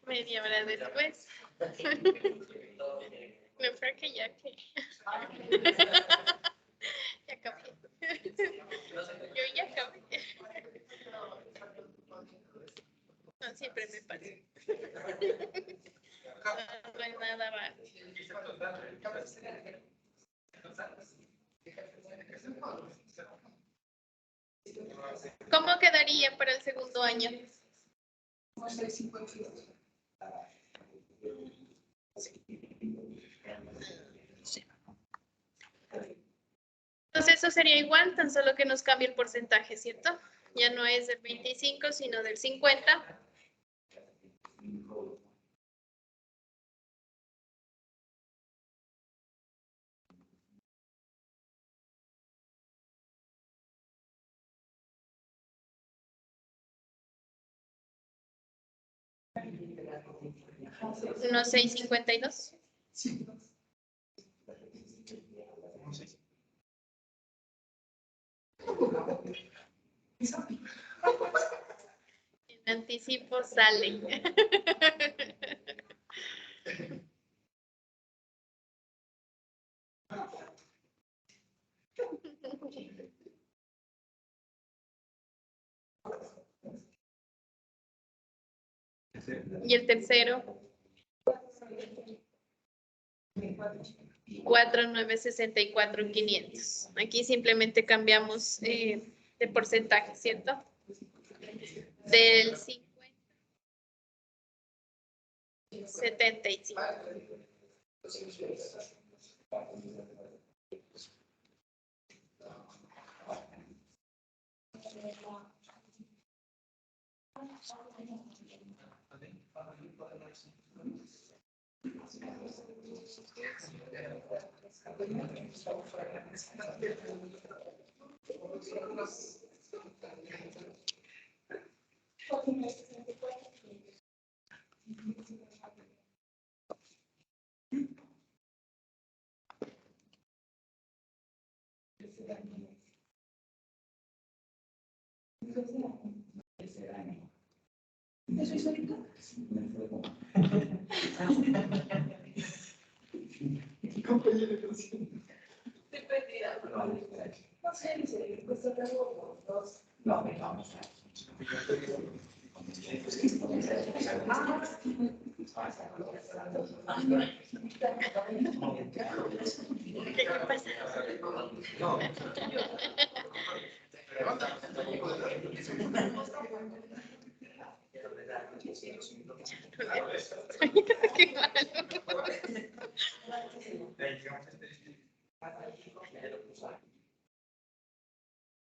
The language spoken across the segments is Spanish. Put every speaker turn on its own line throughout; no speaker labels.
Media hora después. No fue que ya que. Ya acabé. Yo ya acabé. No, siempre me pasa. No hay nada más. ¿Cómo quedaría para el segundo año? Entonces eso sería igual, tan solo que nos cambie el porcentaje, ¿cierto? Ya no es del 25, sino del 50. Unos 6.52. En anticipo sale. Y el tercero. 4,964,500. Aquí simplemente cambiamos de porcentaje, ¿cierto? Del 50. 75. ¿Qué pasa? Qué malo.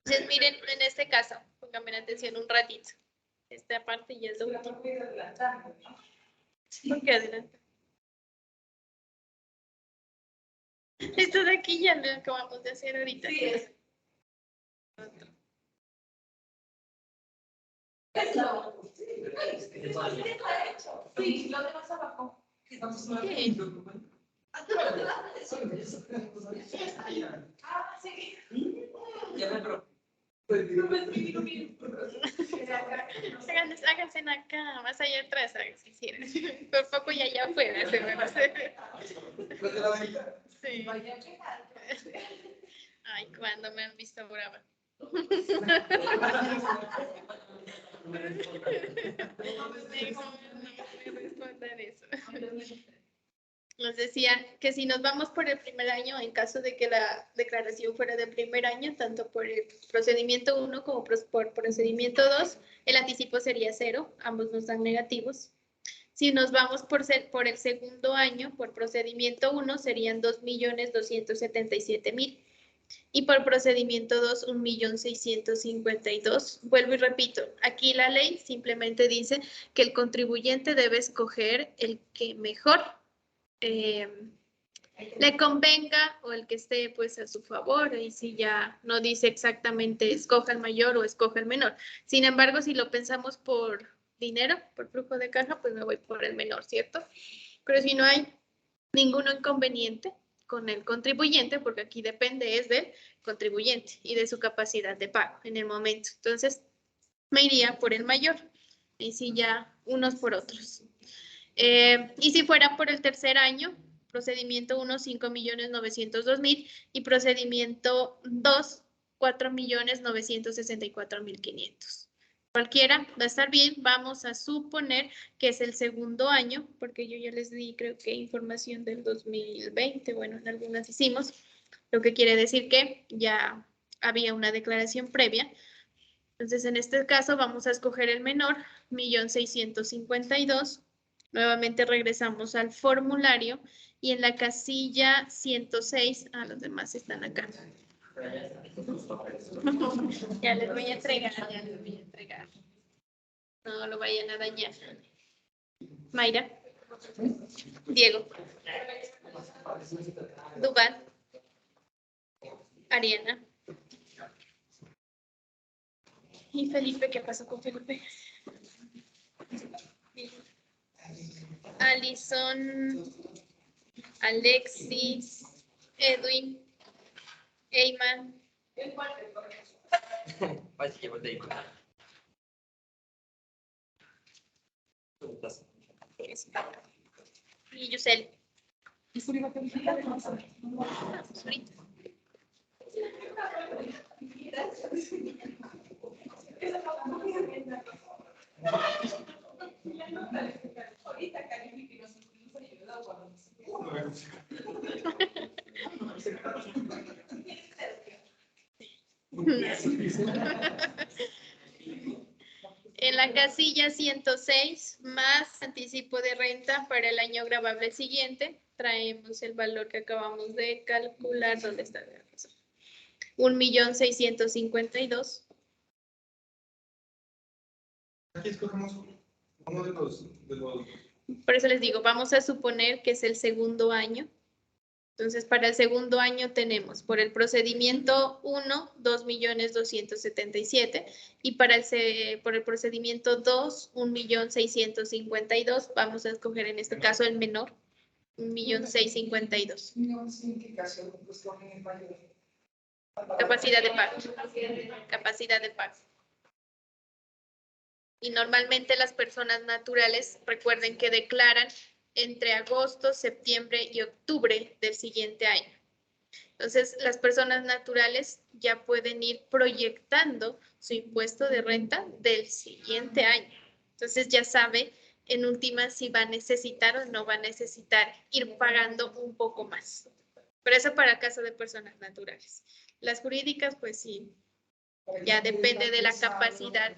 Entonces, miren, en este caso, pónganme atención un ratito. Esta parte ya es lo último. ¿Por qué adelante? Esto de aquí ya lo acabamos de hacer ahorita. Sí, lo demás abajo. Sí. Ah, sí. Háganse acá, más allá atrás, si quieren. Por poco y allá afuera. Sí. Ay, cuando me han visto brava. Les decía que si nos vamos por el primer año, en caso de que la declaración fuera de primer año, tanto por el procedimiento 1 como por procedimiento 2, el anticipo sería 0, ambos nos dan negativos. Si nos vamos por el segundo año, por procedimiento 1, serían 2.277.000. Y por procedimiento 2, 1.652.000. Vuelvo y repito, aquí la ley simplemente dice que el contribuyente debe escoger el que mejor le convenga o el que esté pues a su favor, y si ya no dice exactamente escoja el mayor o escoja el menor. Sin embargo, si lo pensamos por dinero, por flujo de caja, pues me voy por el menor, ¿cierto? Pero si no hay ningún inconveniente con el contribuyente, porque aquí depende es del contribuyente y de su capacidad de pago en el momento. Entonces, me iría por el mayor. Y si ya unos por otros. Y si fuera por el tercer año, procedimiento 1, 5.902.000 y procedimiento 2, 4.964.500. Cualquiera va a estar bien. Vamos a suponer que es el segundo año, porque yo ya les di, creo que información del 2020. Bueno, en algunas hicimos, lo que quiere decir que ya había una declaración previa. Entonces, en este caso vamos a escoger el menor, 1.652.000. Nuevamente regresamos al formulario y en la casilla 106, los demás están acá. Ya les voy a entregar, ya les voy a entregar. No lo vayan a dañar. Mayra. Diego. Dubán. Ariana. ¿Y Felipe? ¿Qué pasó con Felipe? Alison, Alexis, Edwin, Eyman. Y Yusel. En la casilla 106, más anticipo de renta para el año gravable siguiente, traemos el valor que acabamos de calcular. ¿Dónde está? 1.652.000.
Aquí escogemos uno de los...
Por eso les digo, vamos a suponer que es el segundo año. Entonces, para el segundo año tenemos por el procedimiento 1, 2.277.000 y por el procedimiento 2, 1.652.000. Vamos a escoger en este caso el menor, 1.652.000. Capacidad de pago. Capacidad de pago. Y normalmente las personas naturales, recuerden que declaran entre agosto, septiembre y octubre del siguiente año. Entonces, las personas naturales ya pueden ir proyectando su impuesto de renta del siguiente año. Entonces, ya sabe en última si va a necesitar o no va a necesitar ir pagando un poco más. Pero eso para el caso de personas naturales. Las jurídicas, pues sí, ya depende de la capacidad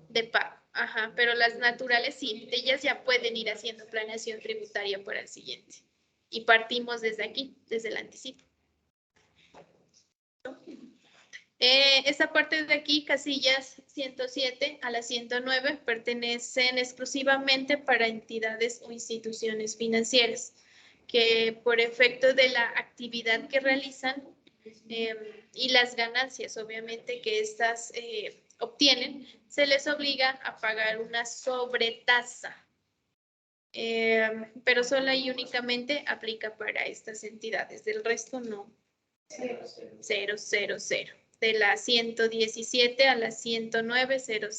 de pago. Ajá, pero las naturales sí, ellas ya pueden ir haciendo planeación tributaria para el siguiente. Y partimos desde aquí, desde el anticipo. Esta parte de aquí, casillas 107 a la 109, pertenecen exclusivamente para entidades o instituciones financieras que por efecto de la actividad que realizan y las ganancias, obviamente, que estas obtienen, se les obliga a pagar una sobretasa. Pero solo y únicamente aplica para estas entidades, del resto no. 000. De la 117 a la 109, 000.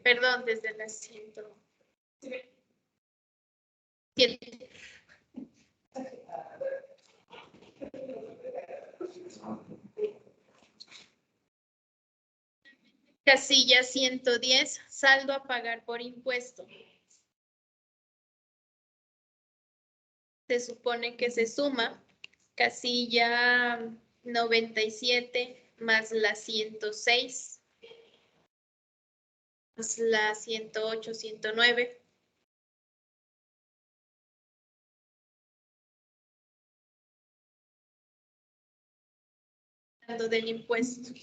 Perdón, desde la 107. Casilla 110, saldo a pagar por impuesto. Se supone que se suma casilla 97 más la 106 más la 108, 109. Del impuesto.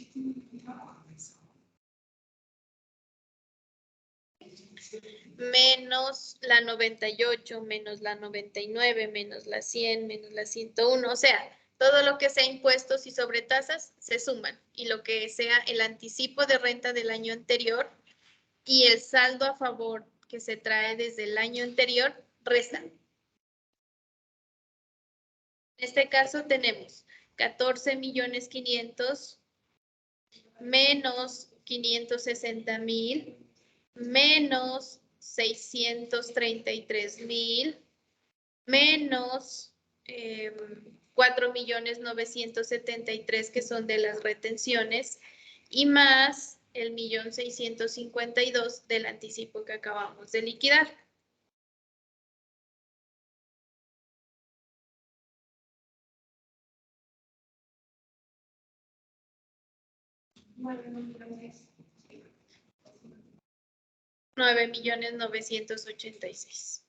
Menos la 98, menos la 99, menos la 100, menos la 101. O sea, todo lo que sea impuestos y sobretasas se suman. Y lo que sea el anticipo de renta del año anterior y el saldo a favor que se trae desde el año anterior, restan. En este caso tenemos 14.500.000 menos 560,000, menos 633,000, menos 4,973,000 que son de las retenciones y más el 1,652,000 del anticipo que acabamos de liquidar. $9,986,000.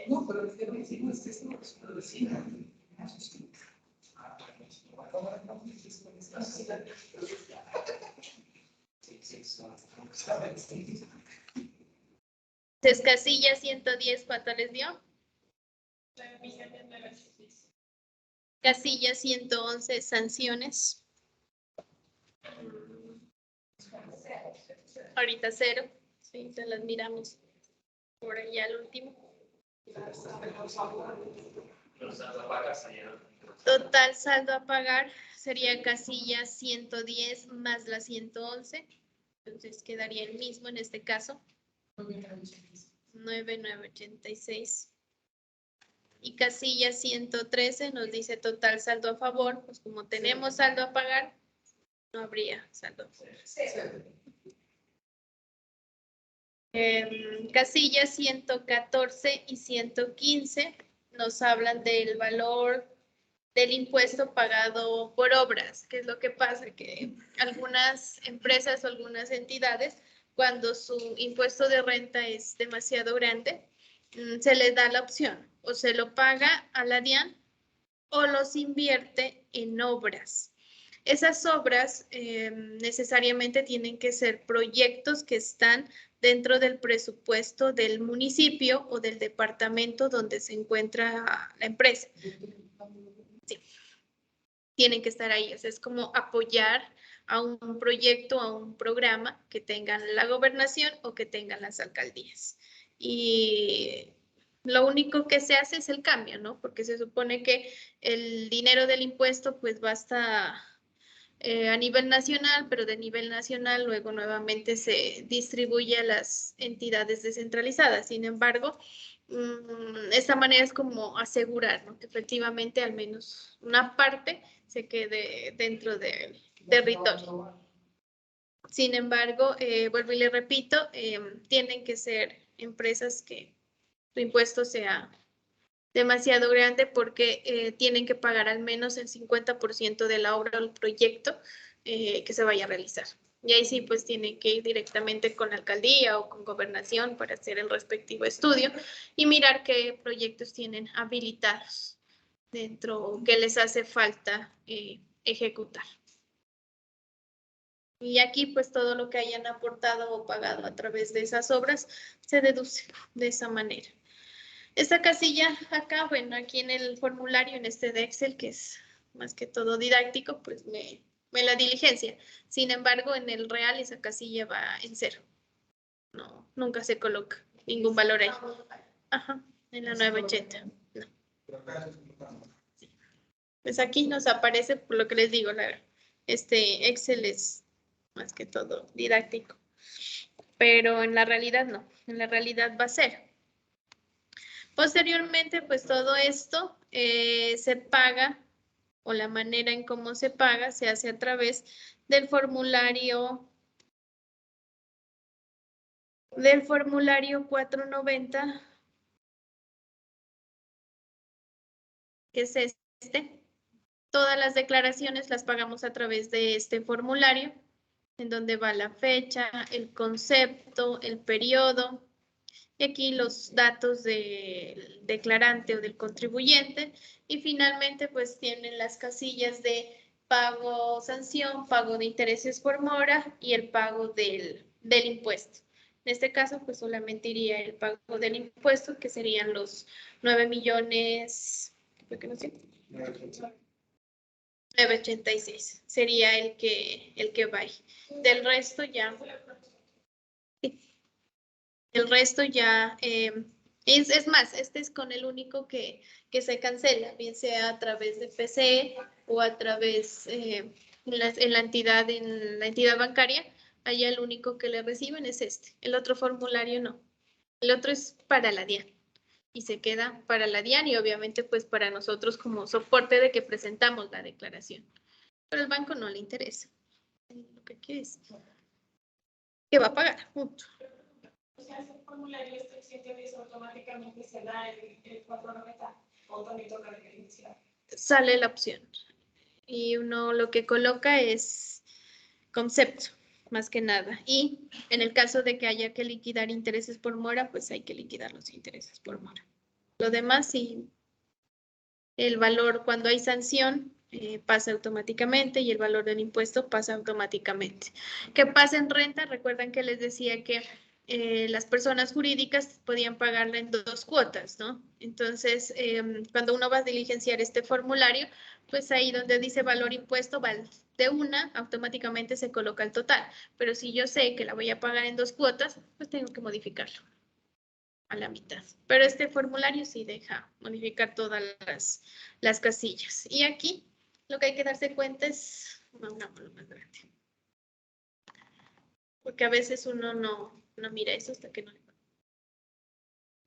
No, pero es que no hicimos esto, lo decía.
Entonces, casilla 110, ¿cuánto les dio? Casilla 111, sanciones. Ahorita 0. Sí, se las miramos por allá al último. Total saldo a pagar sería casilla 110 más la 111. Entonces quedaría el mismo en este caso. 9,986. Y casilla 113 nos dice total saldo a favor. Pues como tenemos saldo a pagar, no habría saldo a favor. Casillas 114 y 115 nos hablan del valor del impuesto pagado por obras. ¿Qué es lo que pasa? Que algunas empresas o algunas entidades, cuando su impuesto de renta es demasiado grande, se les da la opción o se lo paga a la DIAN o los invierte en obras. Esas obras necesariamente tienen que ser proyectos que están dentro del presupuesto del municipio o del departamento donde se encuentra la empresa. Sí. Tienen que estar ahí. O sea, es como apoyar a un proyecto, a un programa que tengan la gobernación o que tengan las alcaldías. Y lo único que se hace es el cambio, ¿no? Porque se supone que el dinero del impuesto pues basta a nivel nacional, pero de nivel nacional luego nuevamente se distribuye a las entidades descentralizadas. Sin embargo, esta manera es como asegurar, ¿no? Que efectivamente al menos una parte se quede dentro del territorio. Sin embargo, vuelvo y le repito, tienen que ser empresas que su impuesto sea demasiado grande porque tienen que pagar al menos el 50% de la obra o el proyecto que se vaya a realizar. Y ahí sí, pues tienen que ir directamente con la alcaldía o con gobernación para hacer el respectivo estudio y mirar qué proyectos tienen habilitados dentro que les hace falta ejecutar. Y aquí, pues todo lo que hayan aportado o pagado a través de esas obras se deduce de esa manera. Esta casilla acá, bueno, aquí en el formulario, en este de Excel, que es más que todo didáctico, pues me la diligencia. Sin embargo, en el real esa casilla va en 0. No, nunca se coloca ningún valor ahí. Ajá, en la 980. No. Sí. Pues aquí nos aparece, por lo que les digo, este Excel es más que todo didáctico. Pero en la realidad no, en la realidad va a ser. Posteriormente, pues todo esto se paga o la manera en cómo se paga se hace a través del formulario 490, que es este. Todas las declaraciones las pagamos a través de este formulario. en donde va la fecha, el concepto, el periodo, y aquí los datos del declarante o del contribuyente, y finalmente pues tienen las casillas de pago sanción, pago de intereses por mora y el pago del impuesto. En este caso pues solamente iría el pago del impuesto, que serían los 9 millones, ¿qué que no sé? 986 sería el que va ahí. Del resto ya. El resto ya, es más, este es con el único que se cancela, bien sea a través de PCE o a través en la entidad bancaria. Allá el único que le reciben es este. El otro formulario no. El otro es para la DIAN y se queda para la DIAN y obviamente pues para nosotros como soporte de que presentamos la declaración. Pero al banco no le interesa. Lo que quiere es que va a pagar, punto.
O sea, ese formulario este 7 automáticamente se da el 490 o también toca iniciar.
Sale la opción y uno lo que coloca es concepto, más que nada. Y en el caso de que haya que liquidar intereses por mora, pues hay que liquidar los intereses por mora. Lo demás, sí, el valor cuando hay sanción pasa automáticamente y el valor del impuesto pasa automáticamente. ¿Qué pasa en renta? Recuerdan que les decía que las personas jurídicas podían pagarla en 2 cuotas, ¿no? Entonces, cuando uno va a diligenciar este formulario, pues ahí donde dice valor impuesto, va de una, automáticamente se coloca el total. Pero si yo sé que la voy a pagar en 2 cuotas, pues tengo que modificarlo a la mitad. Pero este formulario sí deja modificar todas las casillas. Y aquí lo que hay que darse cuenta es una más grande. Porque a veces uno no mira eso hasta que no le va.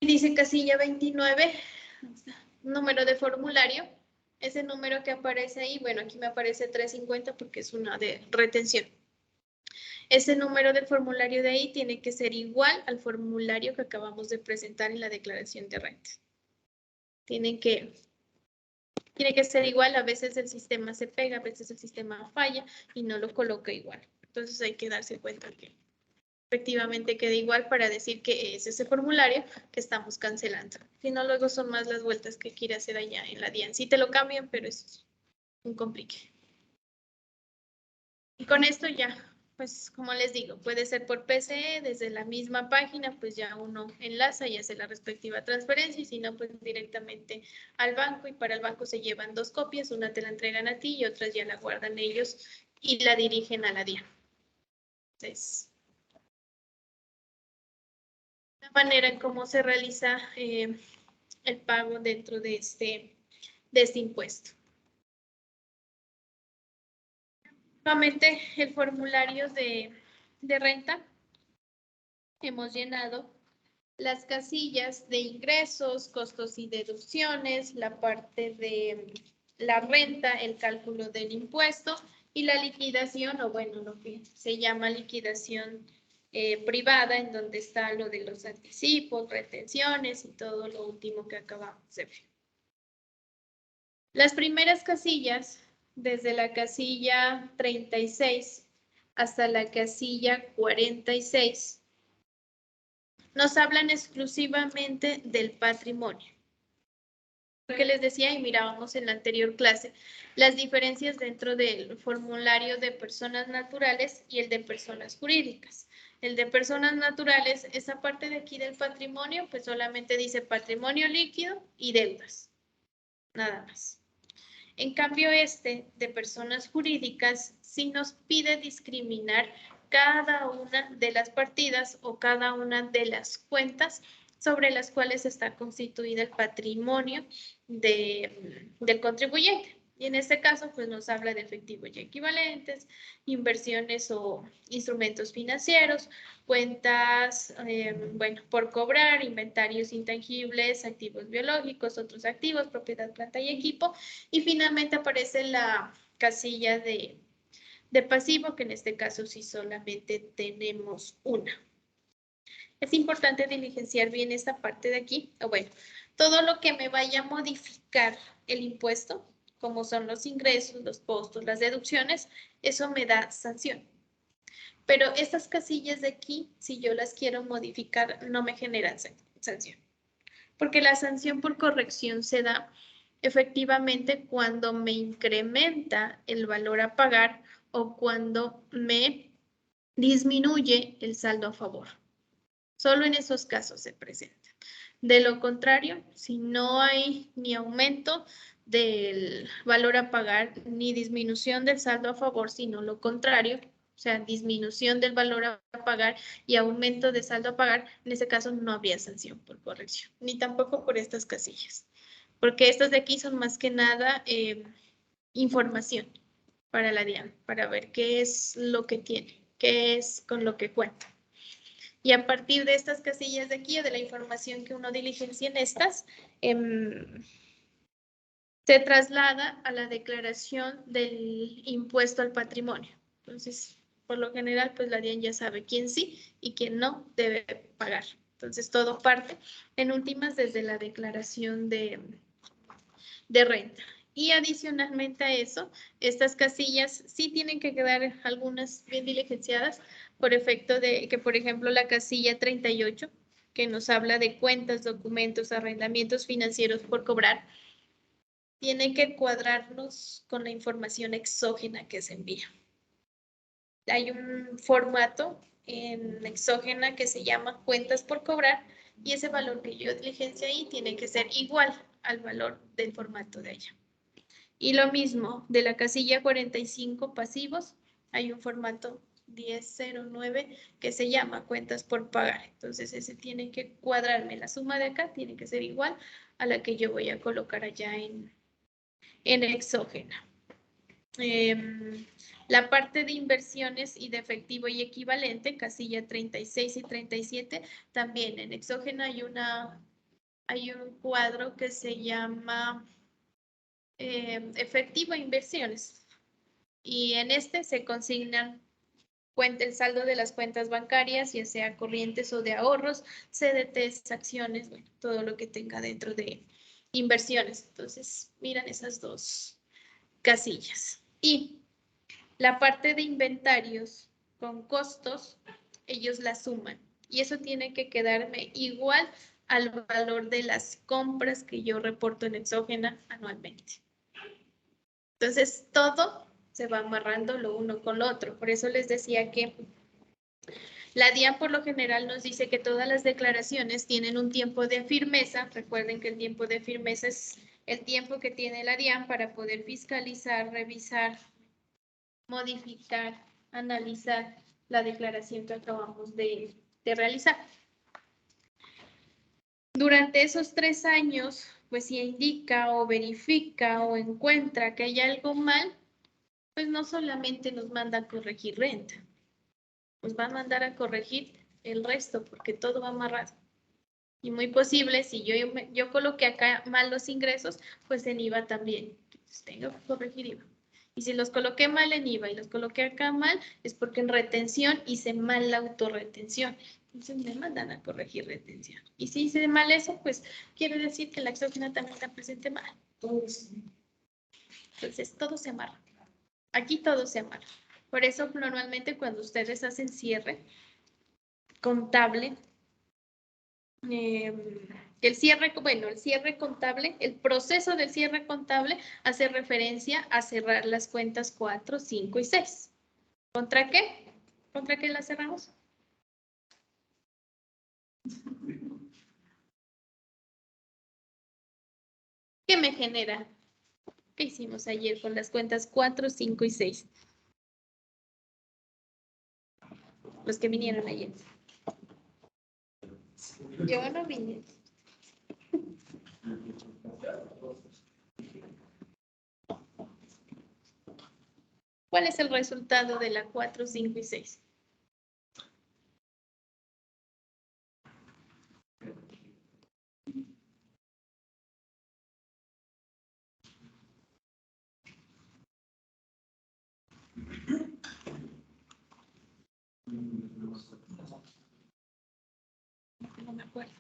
Y dice casilla 29, número de formulario. Ese número que aparece ahí, bueno, aquí me aparece 350 porque es una de retención. Ese número del formulario de ahí tiene que ser igual al formulario que acabamos de presentar en la declaración de renta. Tiene que ser igual, a veces el sistema se pega, a veces el sistema falla y no lo coloca igual. Entonces hay que darse cuenta que efectivamente quede igual para decir que es ese formulario que estamos cancelando. Si no, luego son más las vueltas que quiere hacer allá en la DIAN. Sí te lo cambian, pero es un complique. Y con esto ya, pues como les digo, puede ser por PCE, desde la misma página, pues ya uno enlaza y hace la respectiva transferencia, y si no, pues directamente al banco, y para el banco se llevan 2 copias, una te la entregan a ti y otras ya la guardan ellos y la dirigen a la DIAN. Entonces, la manera en cómo se realiza el pago dentro de este impuesto. Nuevamente, el formulario de renta. Hemos llenado las casillas de ingresos, costos y deducciones, la parte de la renta, el cálculo del impuesto y la liquidación, o bueno, lo que se llama liquidación privada, en donde está lo de los anticipos, retenciones y todo lo último que acabamos de ver. Las primeras casillas, desde la casilla 36 hasta la casilla 46, nos hablan exclusivamente del patrimonio. Lo que les decía y mirábamos en la anterior clase, las diferencias dentro del formulario de personas naturales y el de personas jurídicas. El de personas naturales, esa parte de aquí del patrimonio, pues solamente dice patrimonio líquido y deudas, nada más. En cambio, este de personas jurídicas sí nos pide discriminar cada una de las partidas o cada una de las cuentas sobre las cuales está constituida el patrimonio del contribuyente. Y en este caso, pues nos habla de efectivo y equivalentes, inversiones o instrumentos financieros, cuentas, bueno, por cobrar, inventarios intangibles, activos biológicos, otros activos, propiedad, planta y equipo. Y finalmente aparece la casilla de pasivo, que en este caso sí solamente tenemos una. Es importante diligenciar bien esta parte de aquí, o bueno, todo lo que me vaya a modificar el impuesto, como son los ingresos, los costos, las deducciones, eso me da sanción. Pero estas casillas de aquí, si yo las quiero modificar, no me generan sanción. Porque la sanción por corrección se da efectivamente cuando me incrementa el valor a pagar o cuando me disminuye el saldo a favor. Solo en esos casos se presenta. De lo contrario, si no hay ni aumento del valor a pagar ni disminución del saldo a favor, sino lo contrario, o sea, disminución del valor a pagar y aumento de saldo a pagar, en ese caso no habría sanción por corrección, ni tampoco por estas casillas, porque estas de aquí son más que nada información para la DIAN, para ver qué es lo que tiene, qué es con lo que cuenta. Y a partir de estas casillas de aquí o de la información que uno diligencia en estas, se traslada a la declaración del impuesto al patrimonio. Entonces, por lo general, pues la DIAN ya sabe quién sí y quién no debe pagar. Entonces, todo parte en últimas desde la declaración de renta. Y adicionalmente a eso, estas casillas sí tienen que quedar algunas bien diligenciadas por efecto de que, por ejemplo, la casilla 38, que nos habla de cuentas, documentos, arrendamientos financieros por cobrar, tiene que cuadrarnos con la información exógena que se envía. Hay un formato en exógena que se llama cuentas por cobrar y ese valor que yo diligencia ahí tiene que ser igual al valor del formato de allá. Y lo mismo, de la casilla 45 pasivos, hay un formato 1009 que se llama cuentas por pagar. Entonces ese tiene que cuadrarme, la suma de acá tiene que ser igual a la que yo voy a colocar allá en exógena. La parte de inversiones y de efectivo y equivalente, casilla 36 y 37, también en exógena hay un cuadro que se llama efectivo e inversiones. Y en este se consignan el saldo de las cuentas bancarias, ya sea corrientes o de ahorros, CDTs, acciones, bueno, todo lo que tenga dentro de inversiones. Entonces, miran esas dos casillas. Y la parte de inventarios con costos, ellos la suman. Y eso tiene que quedarme igual al valor de las compras que yo reporto en exógena anualmente. Entonces, todo se va amarrando lo uno con lo otro. Por eso les decía que la DIAN por lo general nos dice que todas las declaraciones tienen un tiempo de firmeza. Recuerden que el tiempo de firmeza es el tiempo que tiene la DIAN para poder fiscalizar, revisar, modificar, analizar la declaración que acabamos de realizar. Durante esos 3 años, pues si indica o verifica o encuentra que hay algo mal, pues no solamente nos manda a corregir renta, nos va a mandar a corregir el resto porque todo va amarrado. Y muy posible, si yo coloqué acá mal los ingresos, pues en IVA también. Entonces tengo que corregir IVA. Y si los coloqué mal en IVA y los coloqué acá mal, es porque en retención hice mal la autorretención. Entonces me mandan a corregir retención. Y si hice mal eso, pues quiere decir que la exógena también está presente mal. Entonces todo se amarra. Aquí todo se amarra. Por eso normalmente cuando ustedes hacen cierre contable, el cierre contable, el proceso del cierre contable hace referencia a cerrar las cuentas 4, 5 y 6. ¿Contra qué? ¿Contra qué las cerramos? ¿Qué me genera? ¿Qué hicimos ayer con las cuentas 4, 5 y 6? Los que vinieron ayer. Yo no vine. ¿Cuál es el resultado de la 4, 5 y 6? No me acuerdo.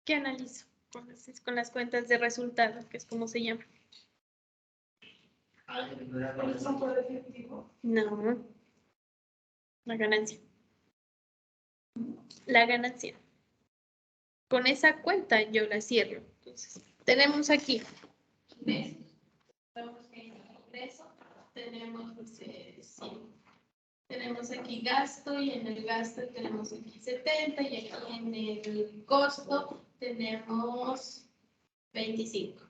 ¿Qué analizo? Con las cuentas de resultados, que es como se llama.
¿Eso por efectivo?
No. La ganancia. La ganancia. Con esa cuenta yo la cierro. Entonces, tenemos aquí ingresos. Vamos a ingreso. Tenemos, sí. Tenemos aquí gasto y en el gasto tenemos aquí 70 y aquí en el costo tenemos 25.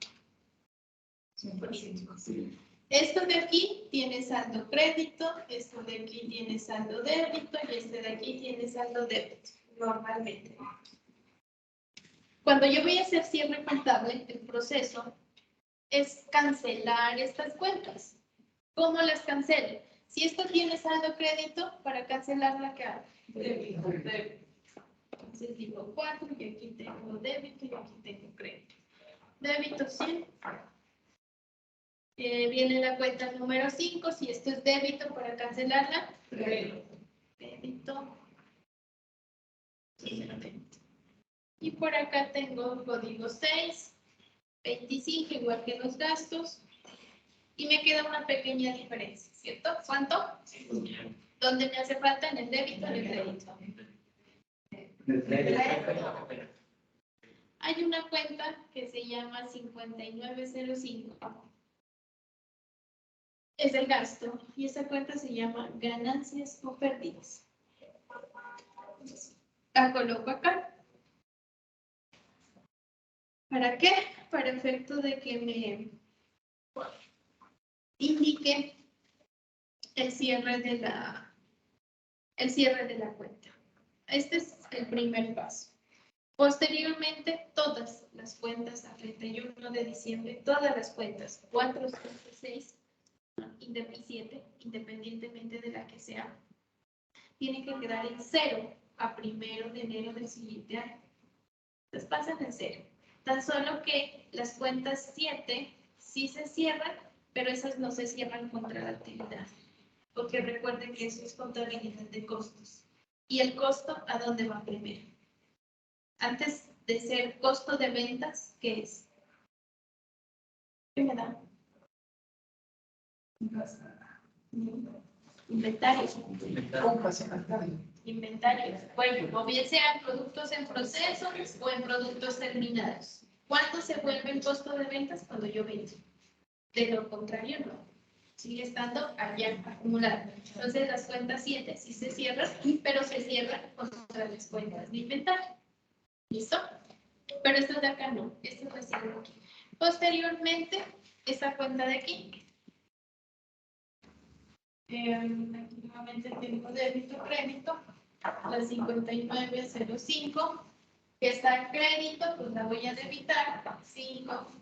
Esto de aquí tiene saldo crédito, esto de aquí tiene saldo débito y este de aquí tiene saldo débito, normalmente. Cuando yo voy a hacer cierre contable, el proceso es cancelar estas cuentas. ¿Cómo las cancelo? Si esto tiene saldo crédito, para cancelarla, ¿qué hago? Débito. Entonces digo 4 y aquí tengo débito y aquí tengo crédito. Débito 100. Viene la cuenta número 5. Si esto es débito, para cancelarla, débito. Y por acá tengo código 6, 25, igual que los gastos. Y me queda una pequeña diferencia, ¿cierto? ¿Cuánto? ¿Dónde me hace falta? ¿En el débito o en el crédito? Hay una cuenta que se llama 5905. Es el gasto y esa cuenta se llama ganancias o pérdidas. La coloco acá. ¿Para qué? Para efecto de que me indique el cierre de la cuenta. Este es el primer paso. Posteriormente, todas las cuentas a 31 de diciembre, todas las cuentas 4, 5, 6 y 7, independientemente de la que sea, tienen que quedar en 0 a 1 de enero del siguiente año. Entonces pasan en 0. Tan solo que las cuentas 7 sí se cierran, pero esas no se cierran contra la actividad. Porque recuerden que eso es contabilidad de costos. ¿Y el costo a dónde va primero? Antes de ser costo de ventas, ¿qué es? ¿Qué me da? Inventario. Inventario. Bueno, o bien sean productos en proceso o en productos terminados. ¿Cuándo se vuelve el costo de ventas? Cuando yo vendo. De lo contrario, no. Sigue estando allá acumulado. Entonces, las cuentas 7 sí se cierran, pero se cierran contra las cuentas de inventario. ¿Listo? Pero esto de acá no. Esto es recién aquí. Posteriormente, esta cuenta de aquí. Aquí nuevamente tengo débito, crédito. La 5905, que está en crédito, pues la voy a debitar. 5.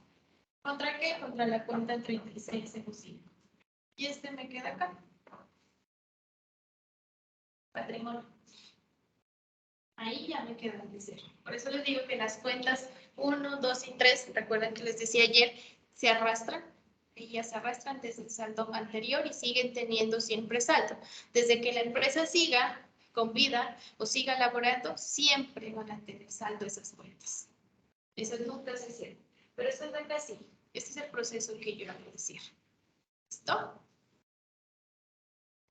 ¿Contra qué? Contra la cuenta 3605. Y este me queda acá. Patrimonio. Ahí ya me quedan de 0. Por eso les digo que las cuentas 1, 2 y 3, recuerdan que les decía ayer, se arrastran. Ellas se arrastran desde el saldo anterior y siguen teniendo siempre saldo. Desde que la empresa siga con vida o siga laborando, siempre van a tener saldo esas cuentas. Eso nunca se cierra. Pero esto es acá sí. Este es el proceso que yo voy a decir. ¿Listo?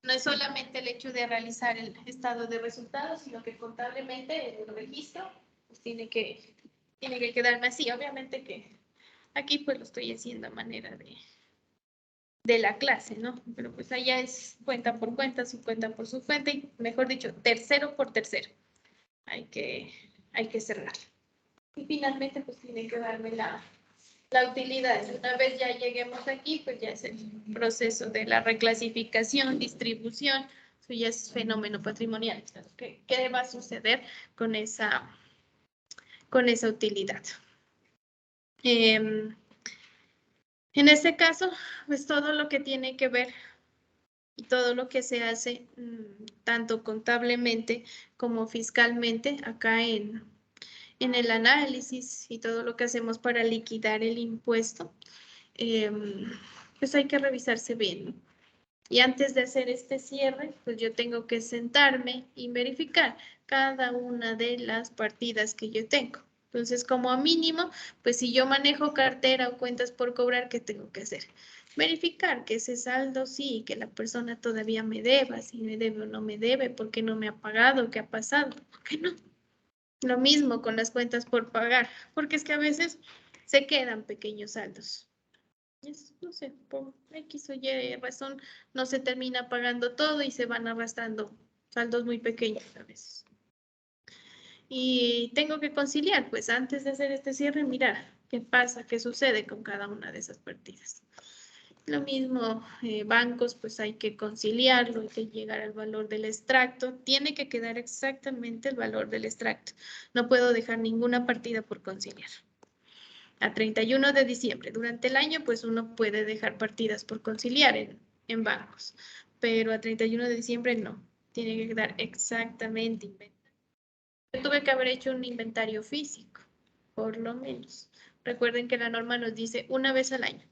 No es solamente el hecho de realizar el estado de resultados, sino que contablemente el registro pues, tiene que quedarme así. Obviamente que aquí pues lo estoy haciendo a manera de la clase, ¿no? Pero pues allá es cuenta por cuenta, su cuenta por su cuenta y mejor dicho, tercero por tercero. Hay que cerrar. Y finalmente pues tiene que darme la utilidad. Una vez ya lleguemos aquí, pues ya es el proceso de la reclasificación, distribución, eso ya es fenómeno patrimonial. ¿Qué va a suceder con esa utilidad? En este caso, pues todo lo que tiene que ver y todo lo que se hace tanto contablemente como fiscalmente acá en el análisis y todo lo que hacemos para liquidar el impuesto, pues hay que revisarse bien. Y antes de hacer este cierre, pues yo tengo que sentarme y verificar cada una de las partidas que yo tengo. Entonces, como mínimo, pues si yo manejo cartera o cuentas por cobrar, ¿qué tengo que hacer? Verificar que ese saldo sí, que la persona todavía me deba, si me debe o no me debe, por qué no me ha pagado, qué ha pasado, por qué no. Lo mismo con las cuentas por pagar, porque es que a veces se quedan pequeños saldos. No sé, por X o Y razón no se termina pagando todo y se van arrastrando saldos muy pequeños a veces. Y tengo que conciliar, pues antes de hacer este cierre, mirar qué pasa, qué sucede con cada una de esas partidas. Lo mismo, bancos, pues hay que conciliarlo, hay que llegar al valor del extracto. Tiene que quedar exactamente el valor del extracto. No puedo dejar ninguna partida por conciliar. A 31 de diciembre, durante el año, pues uno puede dejar partidas por conciliar en bancos, pero a 31 de diciembre no. Tiene que quedar exactamente inventario. Yo tuve que haber hecho un inventario físico, por lo menos. Recuerden que la norma nos dice una vez al año.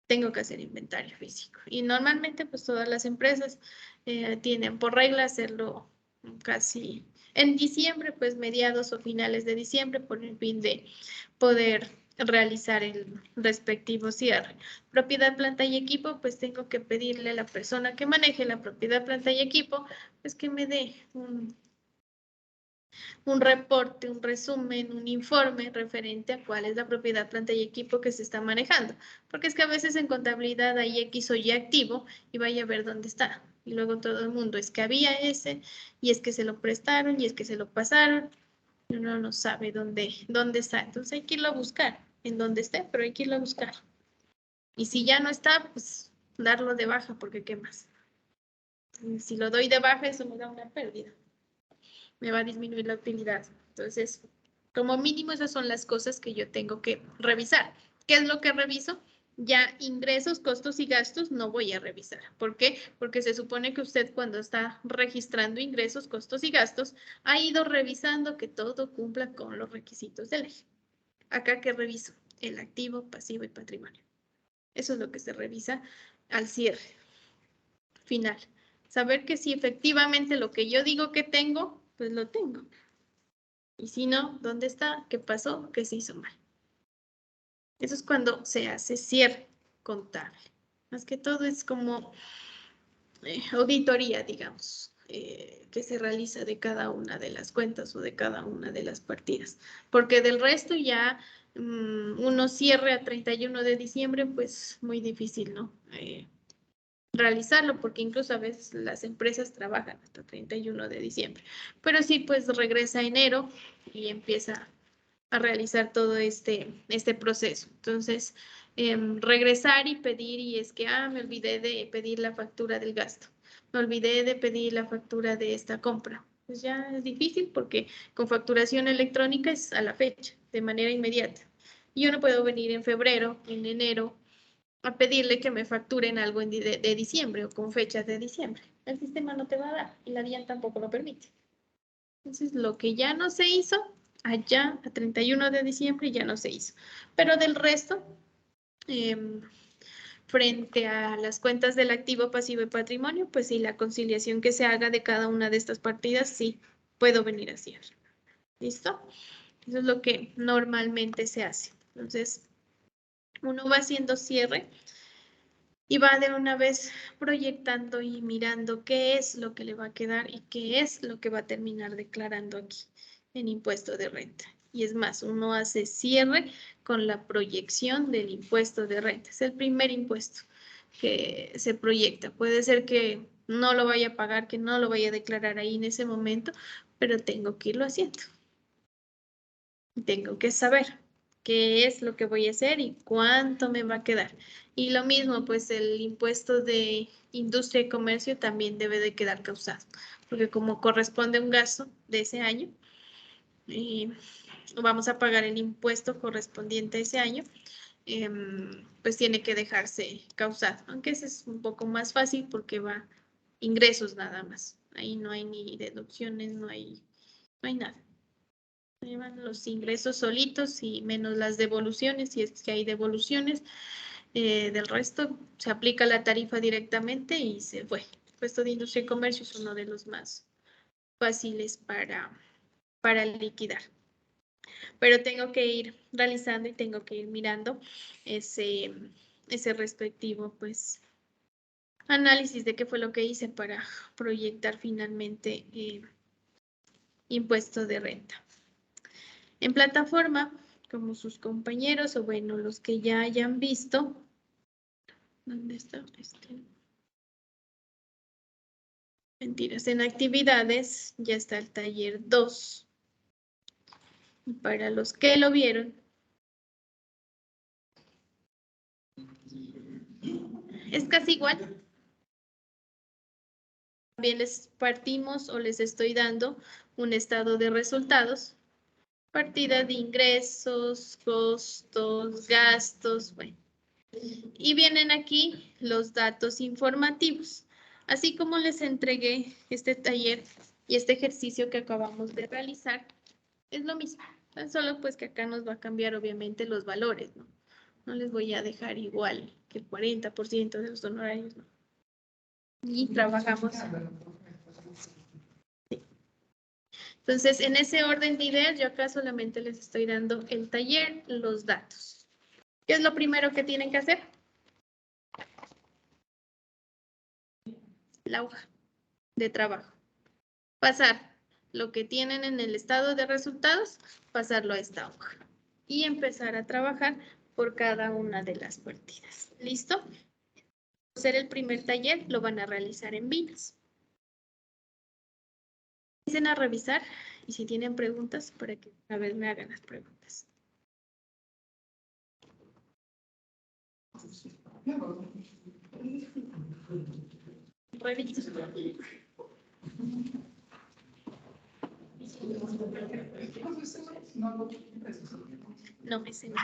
Tengo que hacer inventario físico. Y normalmente, pues todas las empresas tienen por regla hacerlo casi en diciembre, pues mediados o finales de diciembre, por el fin de poder realizar el respectivo cierre. Propiedad, planta y equipo, pues tengo que pedirle a la persona que maneje la propiedad, planta y equipo, pues que me dé un reporte, un resumen, un informe referente a cuál es la propiedad, planta y equipo que se está manejando. Porque es que a veces en contabilidad hay X o Y activo y vaya a ver dónde está. Y luego todo el mundo es que había ese, y es que se lo prestaron, y es que se lo pasaron. Y uno no sabe dónde está. Entonces hay que irlo a buscar, en dónde esté, pero hay que irlo a buscar. Y si ya no está, pues darlo de baja, porque ¿qué más? Y si lo doy de baja, eso me da una pérdida. Me va a disminuir la utilidad. Entonces, como mínimo, esas son las cosas que yo tengo que revisar. ¿Qué es lo que reviso? Ya ingresos, costos y gastos no voy a revisar. ¿Por qué? Porque se supone que usted cuando está registrando ingresos, costos y gastos, ha ido revisando que todo cumpla con los requisitos de ley. Acá que reviso el activo, pasivo y patrimonio. Eso es lo que se revisa al cierre final. Saber que si efectivamente lo que yo digo que tengo, pues lo tengo. Y si no, ¿dónde está? ¿Qué pasó? ¿Qué se hizo mal? Eso es cuando se hace cierre contable. Más que todo es como auditoría, digamos, que se realiza de cada una de las cuentas o de cada una de las partidas. Porque del resto ya uno cierre a 31 de diciembre, pues muy difícil, ¿no? Realizarlo, porque incluso a veces las empresas trabajan hasta 31 de diciembre. Pero sí, pues regresa enero y empieza a realizar todo este proceso. Entonces, regresar y pedir, y es que, me olvidé de pedir la factura del gasto, me olvidé de pedir la factura de esta compra. Pues ya es difícil porque con facturación electrónica es a la fecha, de manera inmediata. Yo no puedo venir en febrero, en enero, a pedirle que me facturen algo de diciembre o con fechas de diciembre. El sistema no te va a dar y la DIAN tampoco lo permite. Entonces, lo que ya no se hizo, allá a 31 de diciembre ya no se hizo. Pero del resto, frente a las cuentas del activo, pasivo y patrimonio, pues sí, la conciliación que se haga de cada una de estas partidas, sí, puedo venir a hacer. ¿Listo? Eso es lo que normalmente se hace. Entonces, uno va haciendo cierre y va de una vez proyectando y mirando qué es lo que le va a quedar y qué es lo que va a terminar declarando aquí en impuesto de renta. Y es más, uno hace cierre con la proyección del impuesto de renta. Es el primer impuesto que se proyecta. Puede ser que no lo vaya a pagar, que no lo vaya a declarar ahí en ese momento, pero tengo que irlo haciendo. Tengo que saber qué es lo que voy a hacer y cuánto me va a quedar. Y lo mismo, pues el impuesto de industria y comercio también debe de quedar causado, porque como corresponde a un gasto de ese año, vamos a pagar el impuesto correspondiente a ese año, pues tiene que dejarse causado, aunque ese es un poco más fácil porque va ingresos nada más. Ahí no hay ni deducciones, no hay nada. Ahí van los ingresos solitos y menos las devoluciones, si es que hay devoluciones. Del resto, se aplica la tarifa directamente y se fue. El impuesto de industria y comercio es uno de los más fáciles para liquidar. pero tengo que ir realizando y tengo que ir mirando ese respectivo, pues, análisis de qué fue lo que hice para proyectar finalmente impuesto de renta. En plataforma, como sus compañeros, o bueno, los que ya hayan visto, ¿dónde está? Mentiras, en actividades ya está el taller 2. Para los que lo vieron, es casi igual. También les partimos o les estoy dando un estado de resultados, partida de ingresos, costos, gastos, bueno. Y vienen aquí los datos informativos. Así como les entregué este taller y este ejercicio que acabamos de realizar, es lo mismo. Tan solo pues que acá nos va a cambiar obviamente los valores, ¿no? No les voy a dejar igual que el 40% de los honorarios, ¿no? Y trabajamos. Entonces, en ese orden de ideas, yo acá solamente les estoy dando el taller, los datos. ¿Qué es lo primero que tienen que hacer? La hoja de trabajo. Pasar lo que tienen en el estado de resultados, pasarlo a esta hoja. Y empezar a trabajar por cada una de las partidas. ¿Listo? Hacer el primer taller, lo van a realizar en Vinas. Empiecen a revisar y si tienen preguntas, para que a ver me hagan las preguntas. Revisen. No, ese no.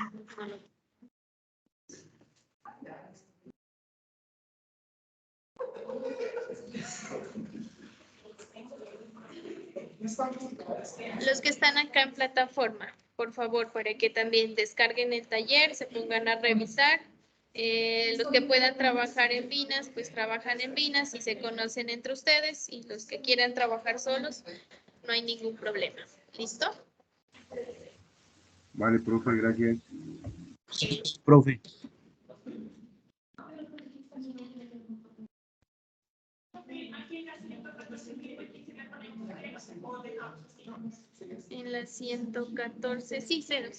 Los que están acá en plataforma, por favor, para que también descarguen el taller, se pongan a revisar. Los que puedan trabajar en Vinas, pues trabajan en Vinas y se conocen entre ustedes. Y los que quieran trabajar solos, no hay ningún problema. ¿Listo?
Vale, profe, gracias.
Profe.
En la 114, sí, 0.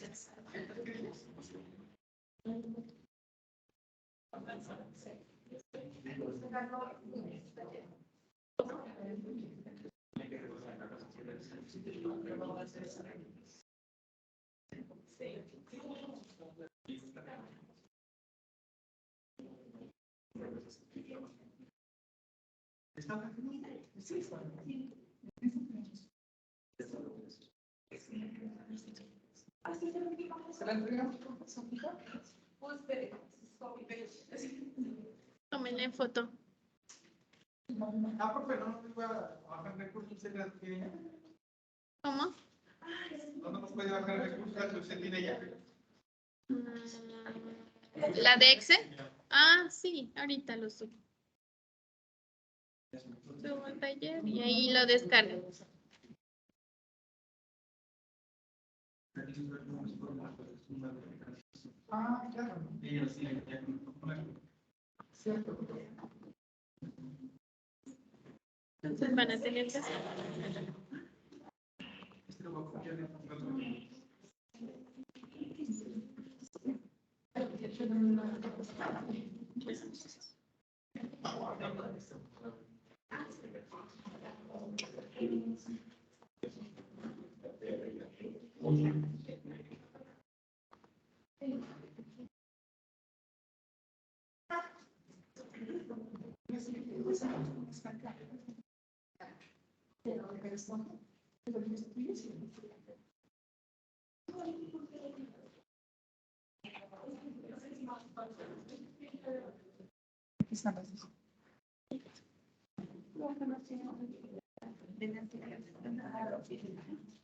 Tómenle foto.
Profe, no nos puede bajar recursos que
¿Cómo?
no nos puede bajar recursos que usted tiene ya.
¿La de Excel? Ah, sí, ahorita lo subo. Subo el taller y ahí lo descargo.
Ah, claro.
Entonces van a tener que hacer.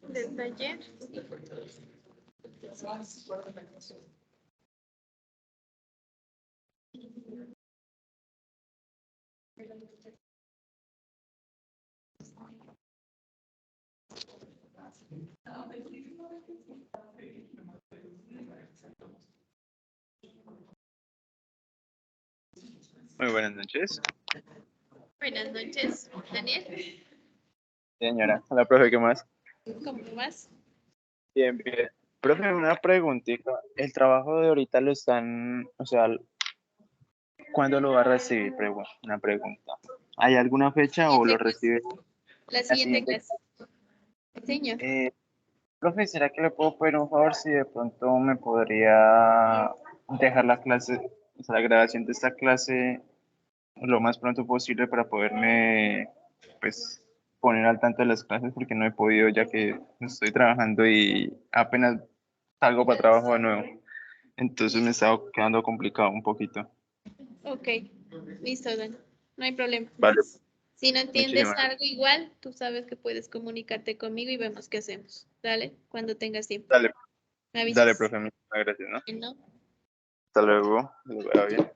Del taller.
Muy buenas noches,
Buenas noches, Daniel.
señora. Hola, profe, ¿qué más?
¿Cómo vas?
Bien, bien. Profe, una preguntita. El trabajo de ahorita lo están, o sea, ¿cuándo lo va a recibir? Una pregunta. ¿Hay alguna fecha o lo recibe
La
la
siguiente
siguiente?
clase. Señor.
Profe, ¿será que le puedo pedir un favor si de pronto me podría dejar la clase, o sea, la grabación de esta clase lo más pronto posible para poderme, pues, poner al tanto de las clases porque no he podido ya que estoy trabajando y apenas salgo para trabajo de nuevo. Entonces me estaba quedando complicado un poquito.
Ok, listo, Dani. No hay problema.
Vale,
Si no entiendes
muchísimas
algo igual, tú sabes que puedes comunicarte conmigo y vemos qué hacemos. Dale, cuando tengas tiempo.
Dale,
Me avisas.
dale, profe, muchas gracias, ¿no?
¿No?
Hasta luego, que lo vea bien.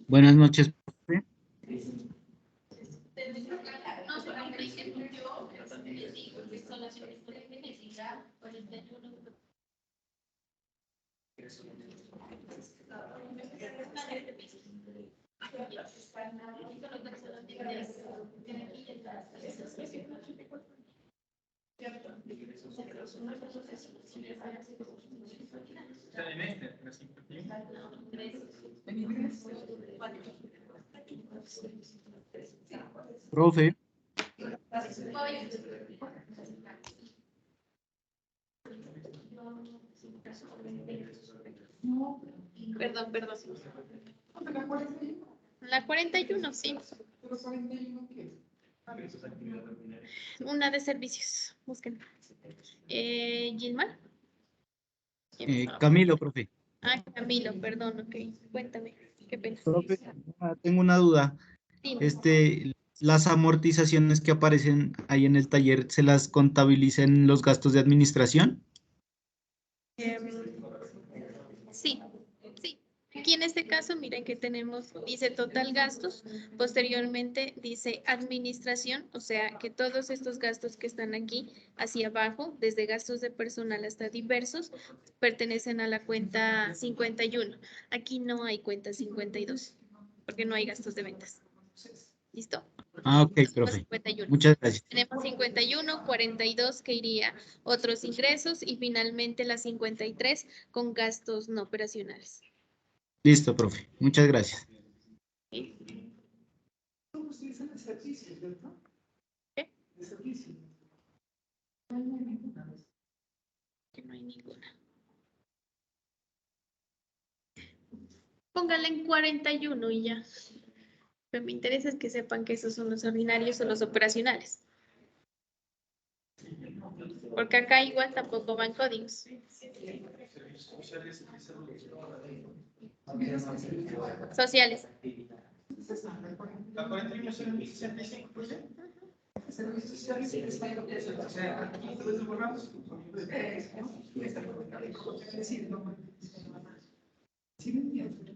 Buenas noches, profe. Profe,
Perdón, perdón. La 41, sí. Una de servicios. Busquen. Gilmar. ¿Quién estaba?
Camilo, profe.
Ah, Camilo, perdón, ok. Cuéntame. Qué pena.
Profe, tengo una duda.
Dime.
Las amortizaciones que aparecen ahí en el taller, ¿se las contabilizan los gastos de administración?
Em, sí, sí. Aquí en este caso, miren que tenemos, dice total gastos, posteriormente dice administración, o sea que todos estos gastos que están aquí hacia abajo, desde gastos de personal hasta diversos, pertenecen a la cuenta 51. Aquí no hay cuenta 52, porque no hay gastos de ventas. ¿Listo?
Ah, ok,
Tenemos
profe.
51.
Muchas gracias.
Tenemos 51, 42 que iría otros ingresos y finalmente la 53 con gastos no operacionales.
Listo, profe. Muchas gracias.
¿Sí?
Ustedes de servicio, ¿cierto?
¿Qué?
De servicio.
Que no hay ninguna. Póngala en 41 y ya. Pero me interesa es que sepan que esos son los ordinarios o los operacionales. Porque acá igual tampoco van códigos. Sociales.
La 41 es el 65%.
Servicios sociales y está o sea, aquí todo eso borramos. Sí, me entiendo.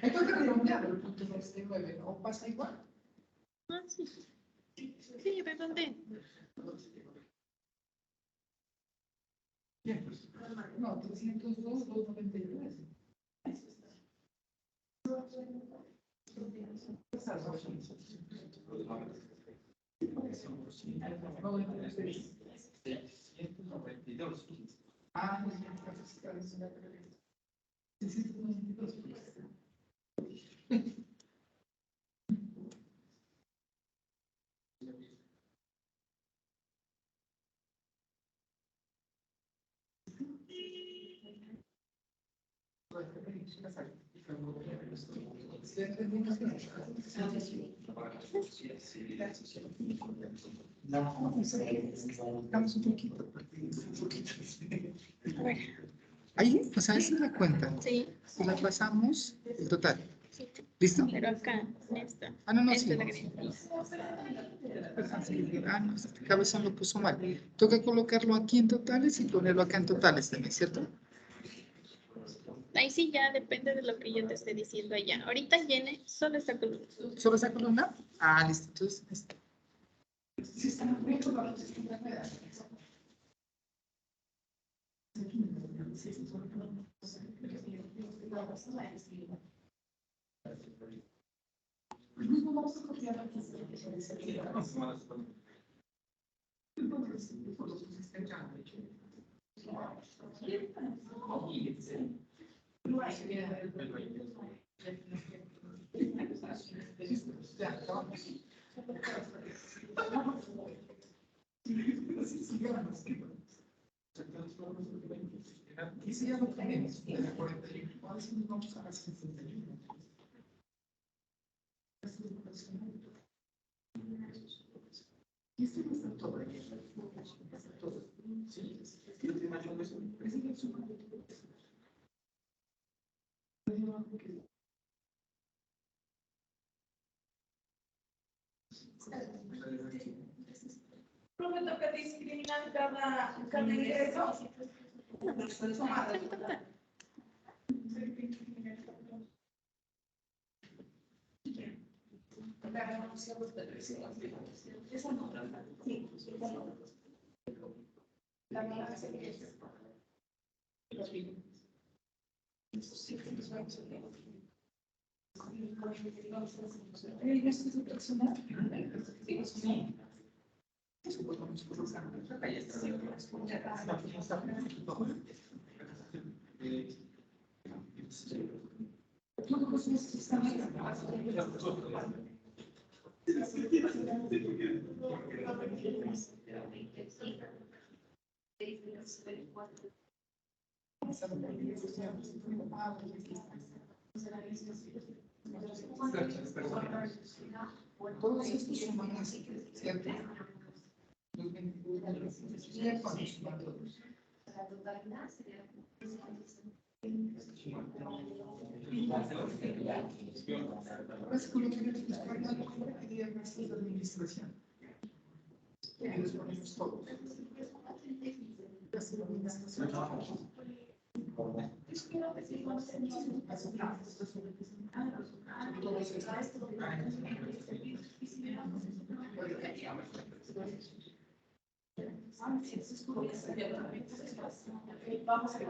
Hay que redondear el punto de este 9, ¿no? ¿Pasa igual?
Ah, sí. Sí, redondeen.
No, 302, 293. Ah, Estamos un poquito.
A ver.
Ahí, o sea, esa es la cuenta.
Sí,
Y la pasamos el total.
sí.
¿Listo?
Pero acá, en esta.
Ah, no, no,
Esta
sí.
es la gris.
Ah, no, este cabezón lo puso mal. Toca colocarlo aquí en totales y ponerlo acá en totales también, ¿cierto?
Ahí sí ya depende de lo que yo te esté diciendo allá. Ahorita llene solo esta columna.
¿Solo esa columna? Ah, listo. Entonces, sí, está muy bien. Y si ya lo tenemos, de la 41, ahora sí nos vamos a la 61. Y este no está todo ahí. Está todo. Sí,
¿No me toca discriminar cada ingreso?
Todos estos suman así, ¿cierto? Los 22, ya cuando suman todos. Ahora se colocan en el espacio de administración. Y les ponemos todos.
Vamos a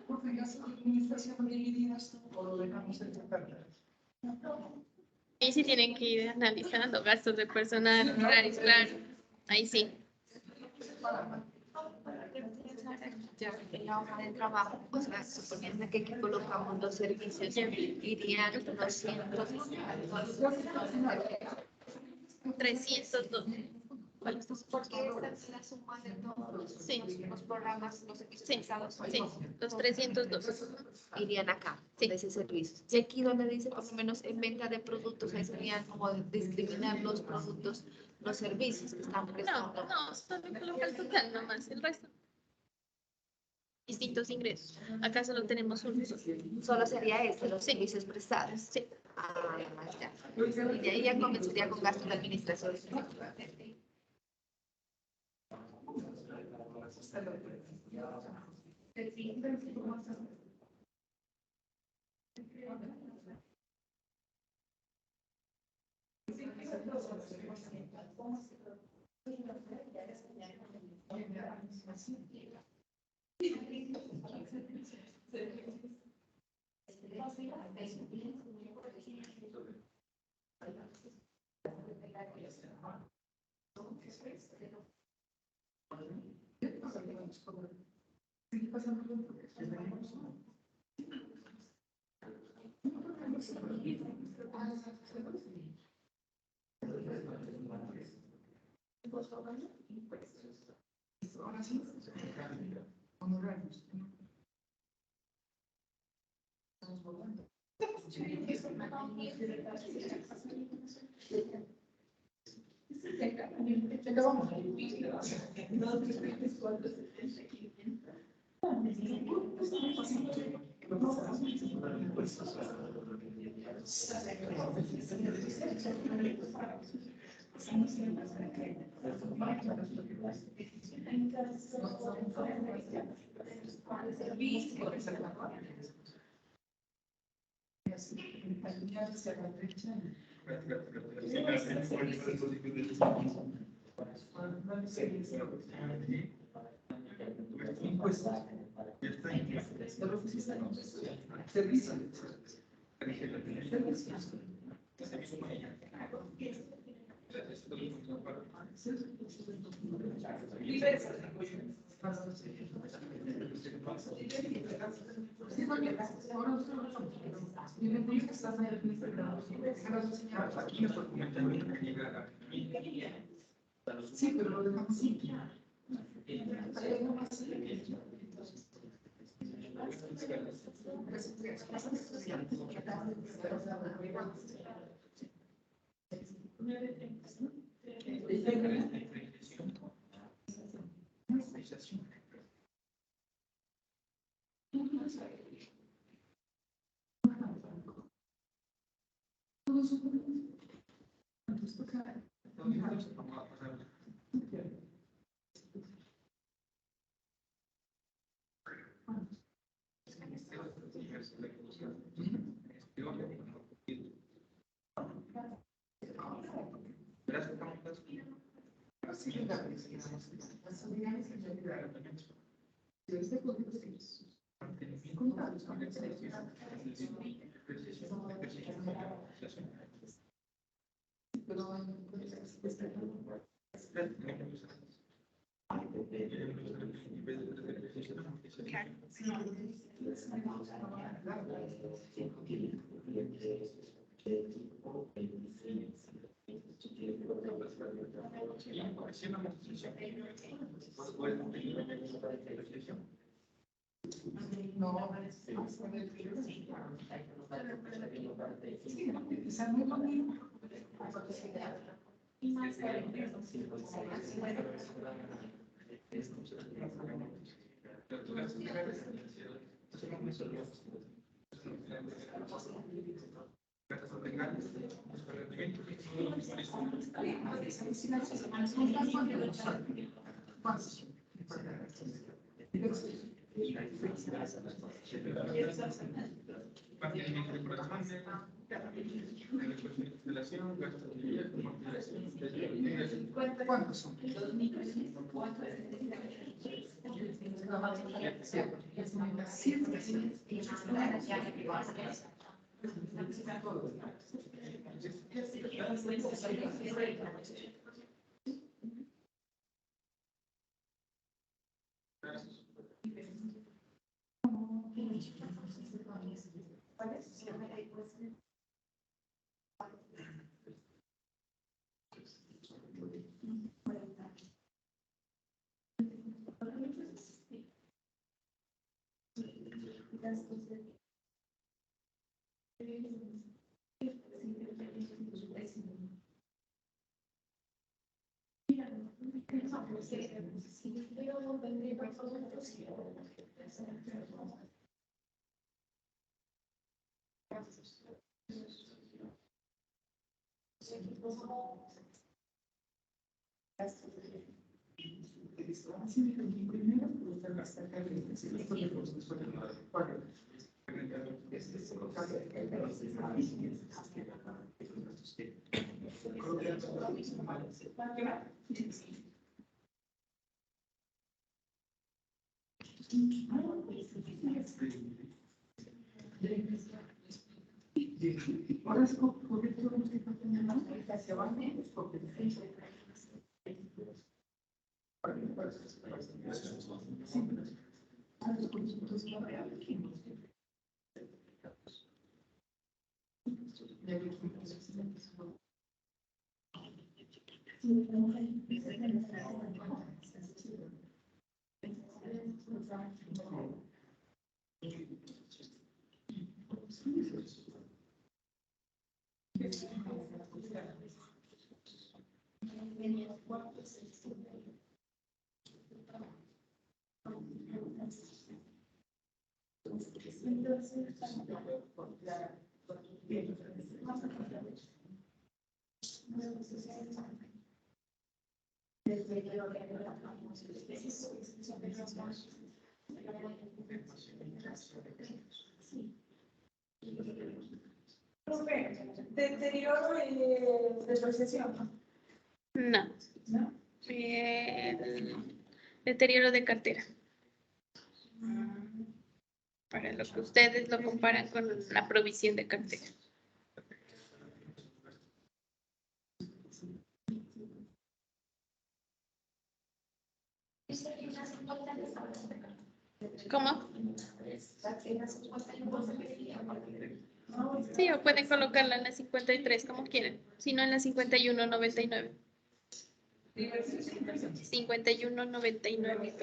Porque las administraciones divididas o lo dejamos en la carta.
Ahí sí tienen que ir analizando gastos de personal, horarios, claro. Ahí sí.
Ya en la hoja de trabajo, o sea, suponiendo que aquí colocamos los servicios, irían 200.
302. ¿Cuál es?
Porque esa es la suma de todos
Sí.
los programas, los servicios
Sí,
prestados,
sí, los 302.
irían acá,
Sí.
de ese servicio. Y aquí donde dice, por lo menos en venta de productos, ahí serían como discriminar los productos, los servicios que están
No,
prestando.
no, solo coloca el total nomás, el resto. Distintos ingresos. Acá solo tenemos uno.
Solo sería este, los
Sí.
servicios prestados.
Sí.
Ah, ya. Y de ahí ya comenzaría con gastos de administración.
Ahora sí, honorarios. Estamos volando. Sí, pero lo dejamos así. No, está muy bonito. ¿Cuántos son?
Deterioro y depreciación.
No.
¿No?
Deterioro de cartera. Para lo que ustedes lo comparan con la provisión de cartera. ¿Cómo? Sí, o pueden colocarla en la 53, como quieran. Si no, en la 51.99. 51.99.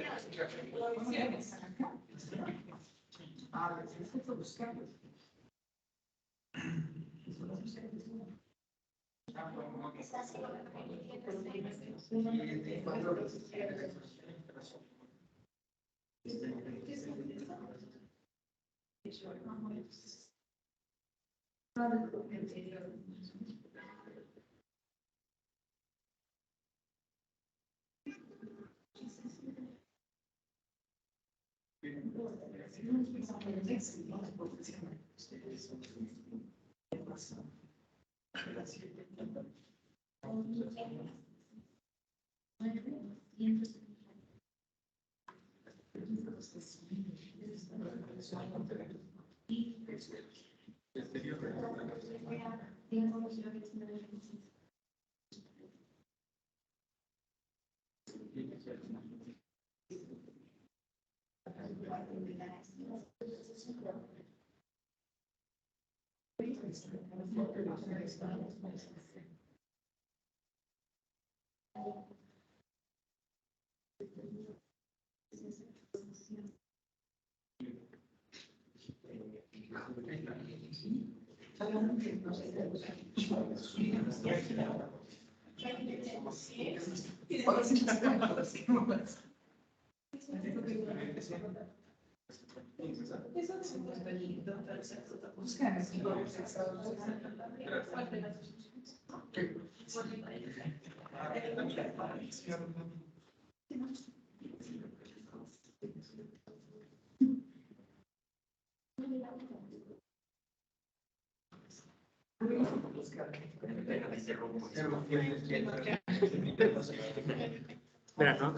Verá, ¿no?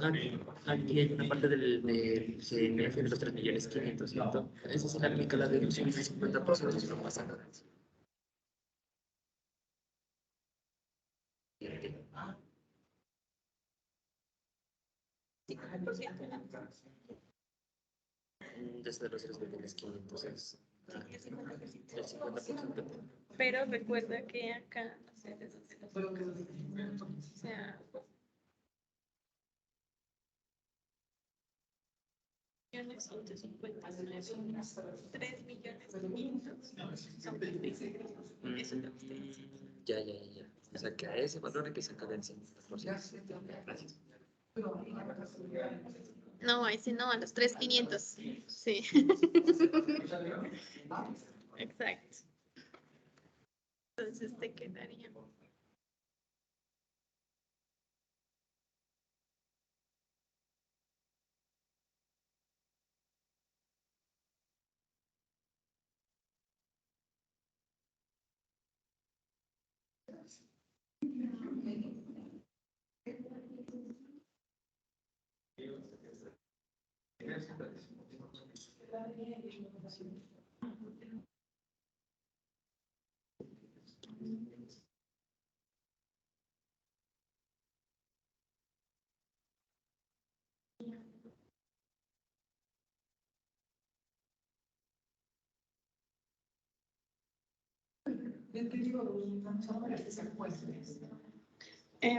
Aquí hay una parte del CNF de los 3.500.000, ¿cierto? Esa se le aplica la deducción del 50% si no pasa nada. Desde los 3.500 es el 50%.
Pero recuerda que acá, no sé de dónde lo o sea, millones 159, 3.500.000 son 25. Eso es lo que estoy diciendo.
Ya. O sea, que a ese valor hay que sacar el 50%. Gracias.
No, ahí sí no, a los 3.500. Sí. Exacto. Entonces te quedaría.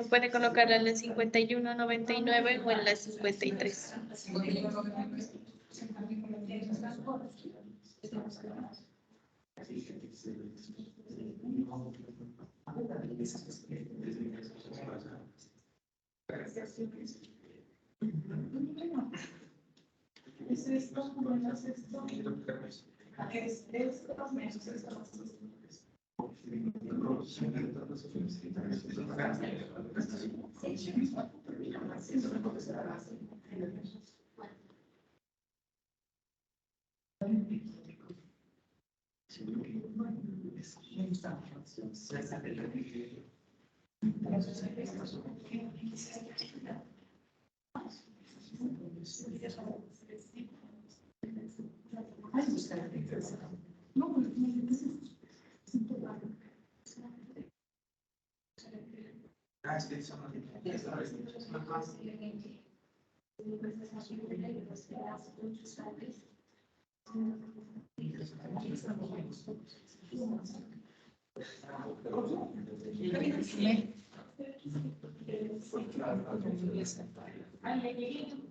Puede colocarla en la 51.99 o en la 53.
Es esto menos esto. Es esto menos esto.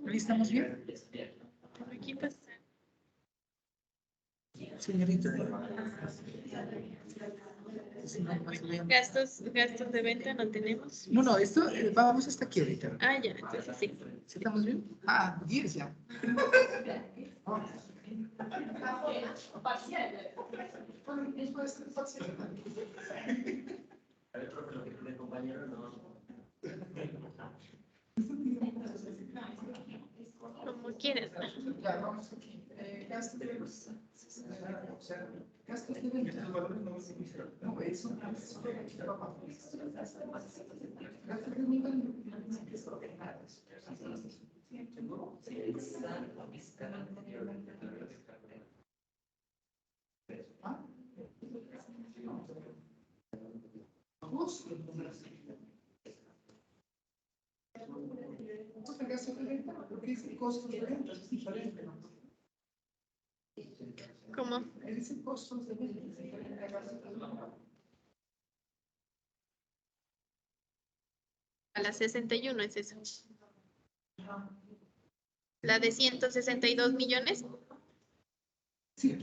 ¿Estamos bien?
Aquí pasa.
Señorita.
Gastos de venta no tenemos.
No, esto vamos hasta aquí ahorita.
Ah, ya, entonces sí.
¿Estamos bien? 10 ya.
Como quieras.
Ya, vamos aquí. Gastos de venta. Gastos de venta. No, eso. Porque es costos de venta, es diferente, ¿no?
¿Cómo?
Dicen costos de venta, es diferente a gastos de venta.
A la 61 es eso. La de 162 millones.
Sí.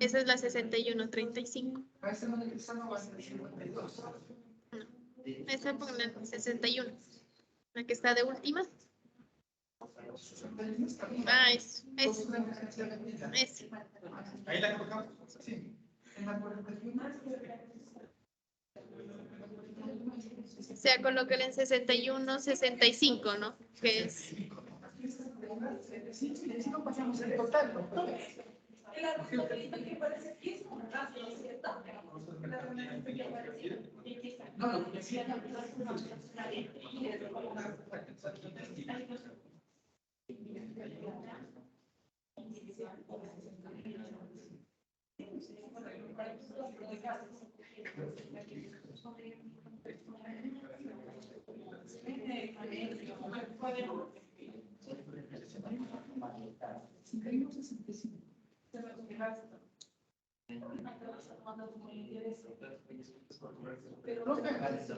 Esa es la 6135.
A esa no va a ser 52.
Esa ponle la 61. La que está de última. Ah, eso. Es.
Ahí la colocamos.
Sí. En la 41.
O sea, colóquela en 61, 65, ¿no? Que es.
Sí, no pasamos el total, ¿no?
El arbolito que parece aquí es un rato, ¿no es cierto? El arbolito que aparece aquí.
No, lo que decía. Pero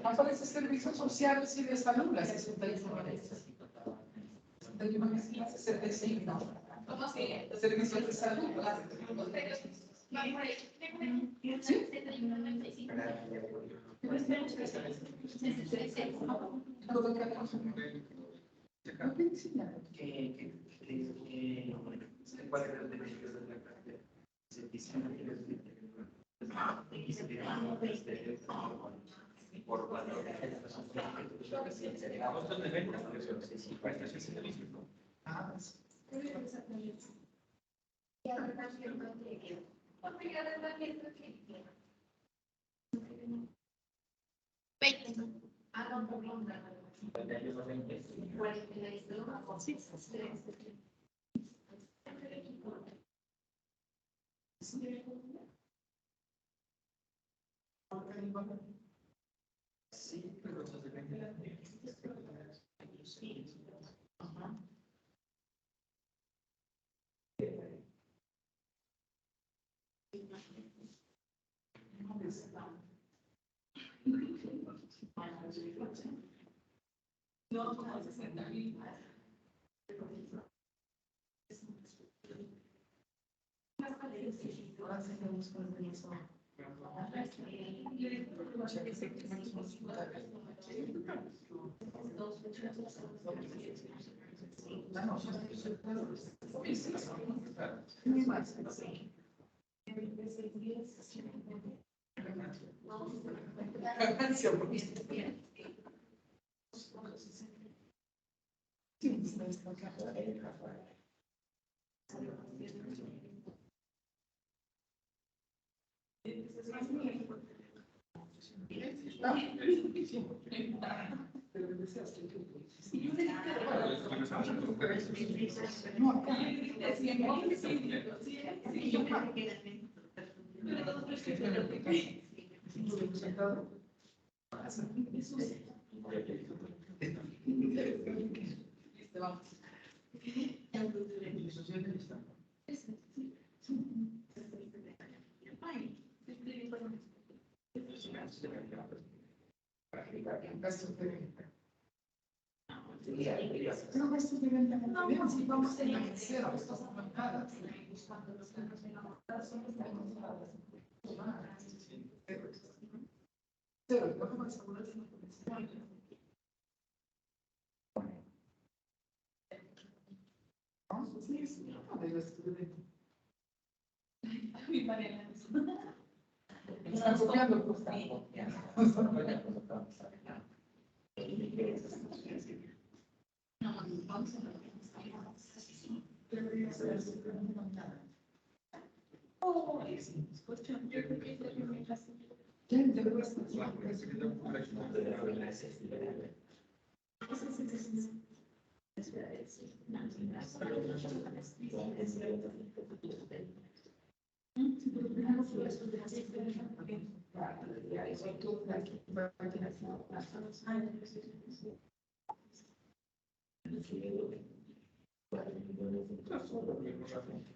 aparece servicios sociales y de salud, la 61 veces. 61 veces la 65. ¿Cómo sigue? Servicios de salud. ¿Sí?
Costos de venta, prestación de servicio.
Sí, pero no, como 60,000. Gastos de venta. Pero gastos de venta no tenemos, si vamos en la cero, estas aumentadas. Cero, lo que más seguro es vamos, sí, sí, no, de gastos de venta.
Mi pareja.
Están copiando, pues, están copiando.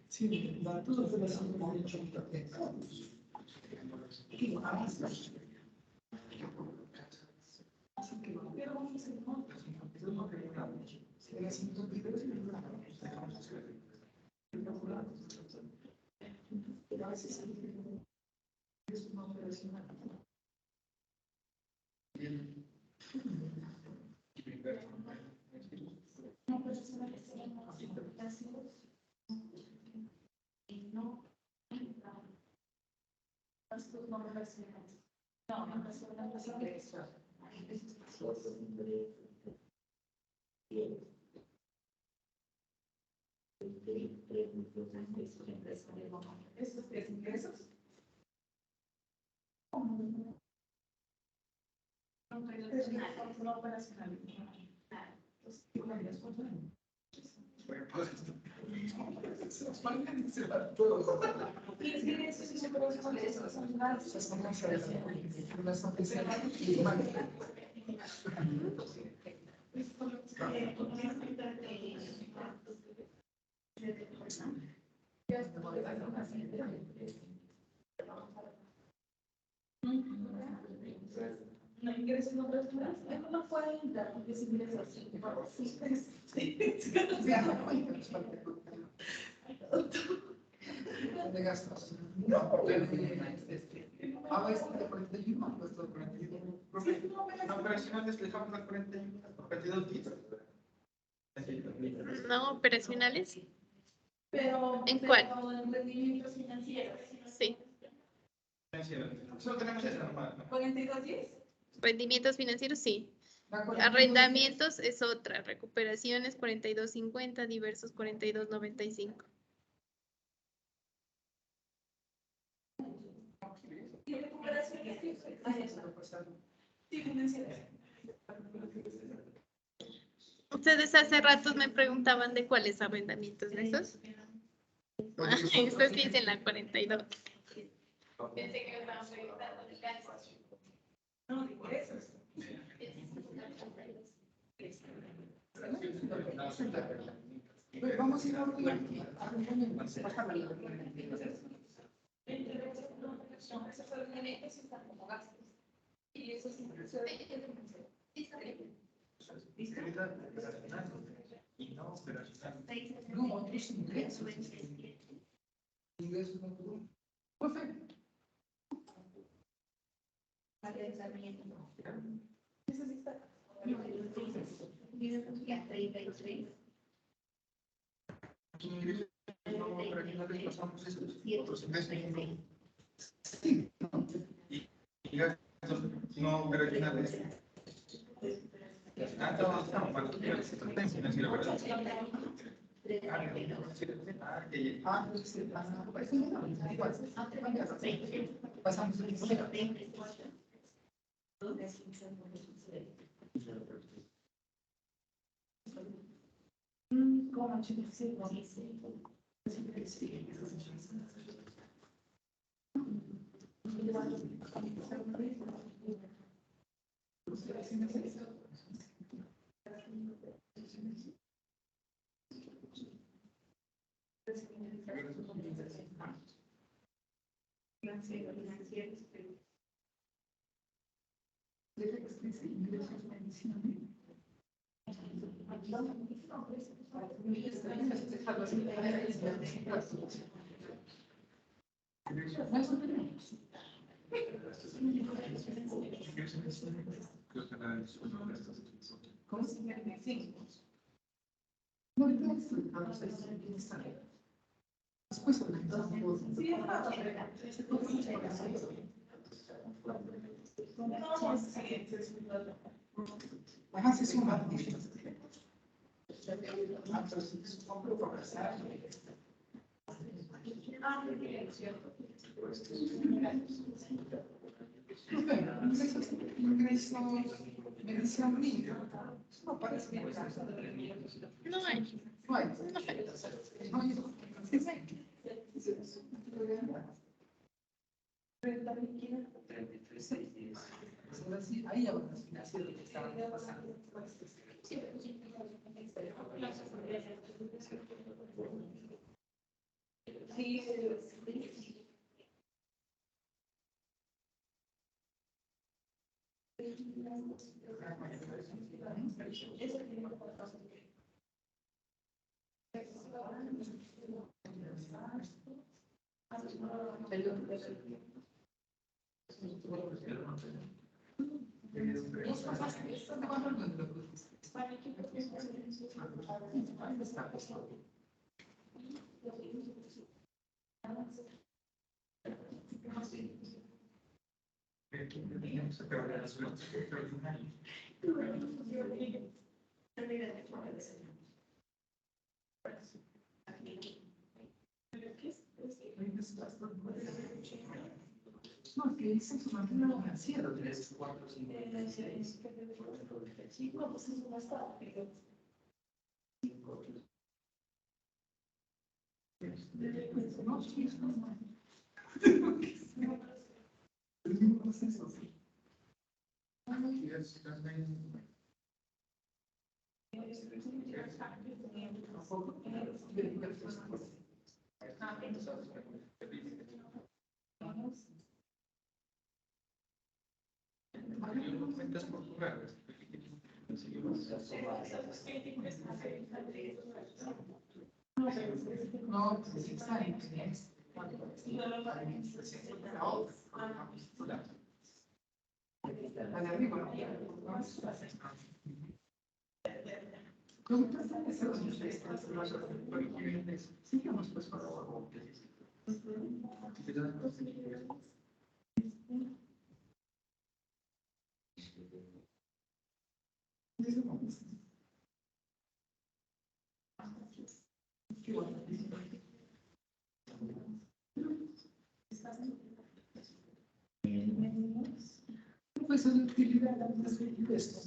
Sí, todos los hemos hecho así que ¿Estos tres ingresos? No operacional. No ingresos no operacionales, no pueden dar ingresos. De gastos. No, a veces de 41, pues de 41.
No operacionales dejamos las 41, 42 días.
No operacionales.
Pero.
¿En cuál?
En rendimientos financieros.
Sí.
Solo tenemos esa nomás, ¿no?
42.10.
Rendimientos financieros, sí. Arrendamientos es otra. Recuperaciones 42.50, diversos 42.95.
Y recuperaciones. Sí, financieras.
Ustedes hace ratos me preguntaban de cuáles arrendamientos de esos. Esto sí es en la 42.
Pensé que me estaban preguntando de gastos. No, de ingresos.
Vamos a ir a un
Esos son elementos que están como gastos. Y eso es incluso de
Y no operacional.
No, otros ingresos. Ingresos no tuvo. Perfecto.
Arrendamiento.
eso sí está.
Ya 33.
No operacionales pasamos esos otros ingresos. Y gastos no operacionales. Estamos para financiero, ¿verdad?
Pasamos el ¿Cómo se llama? Sí. No, después organizamos.
Sí,
Ajá, sí, es una. Medición mínima. No parece que
No hay.
no hay. No hay. Ahí ya van a financiar lo que estaban pasando.
sí.
No, que dice su manera financiera. 3, 4, 5, 6. No, pues está en sigamos pues por favor. Pues son utilidad de esto.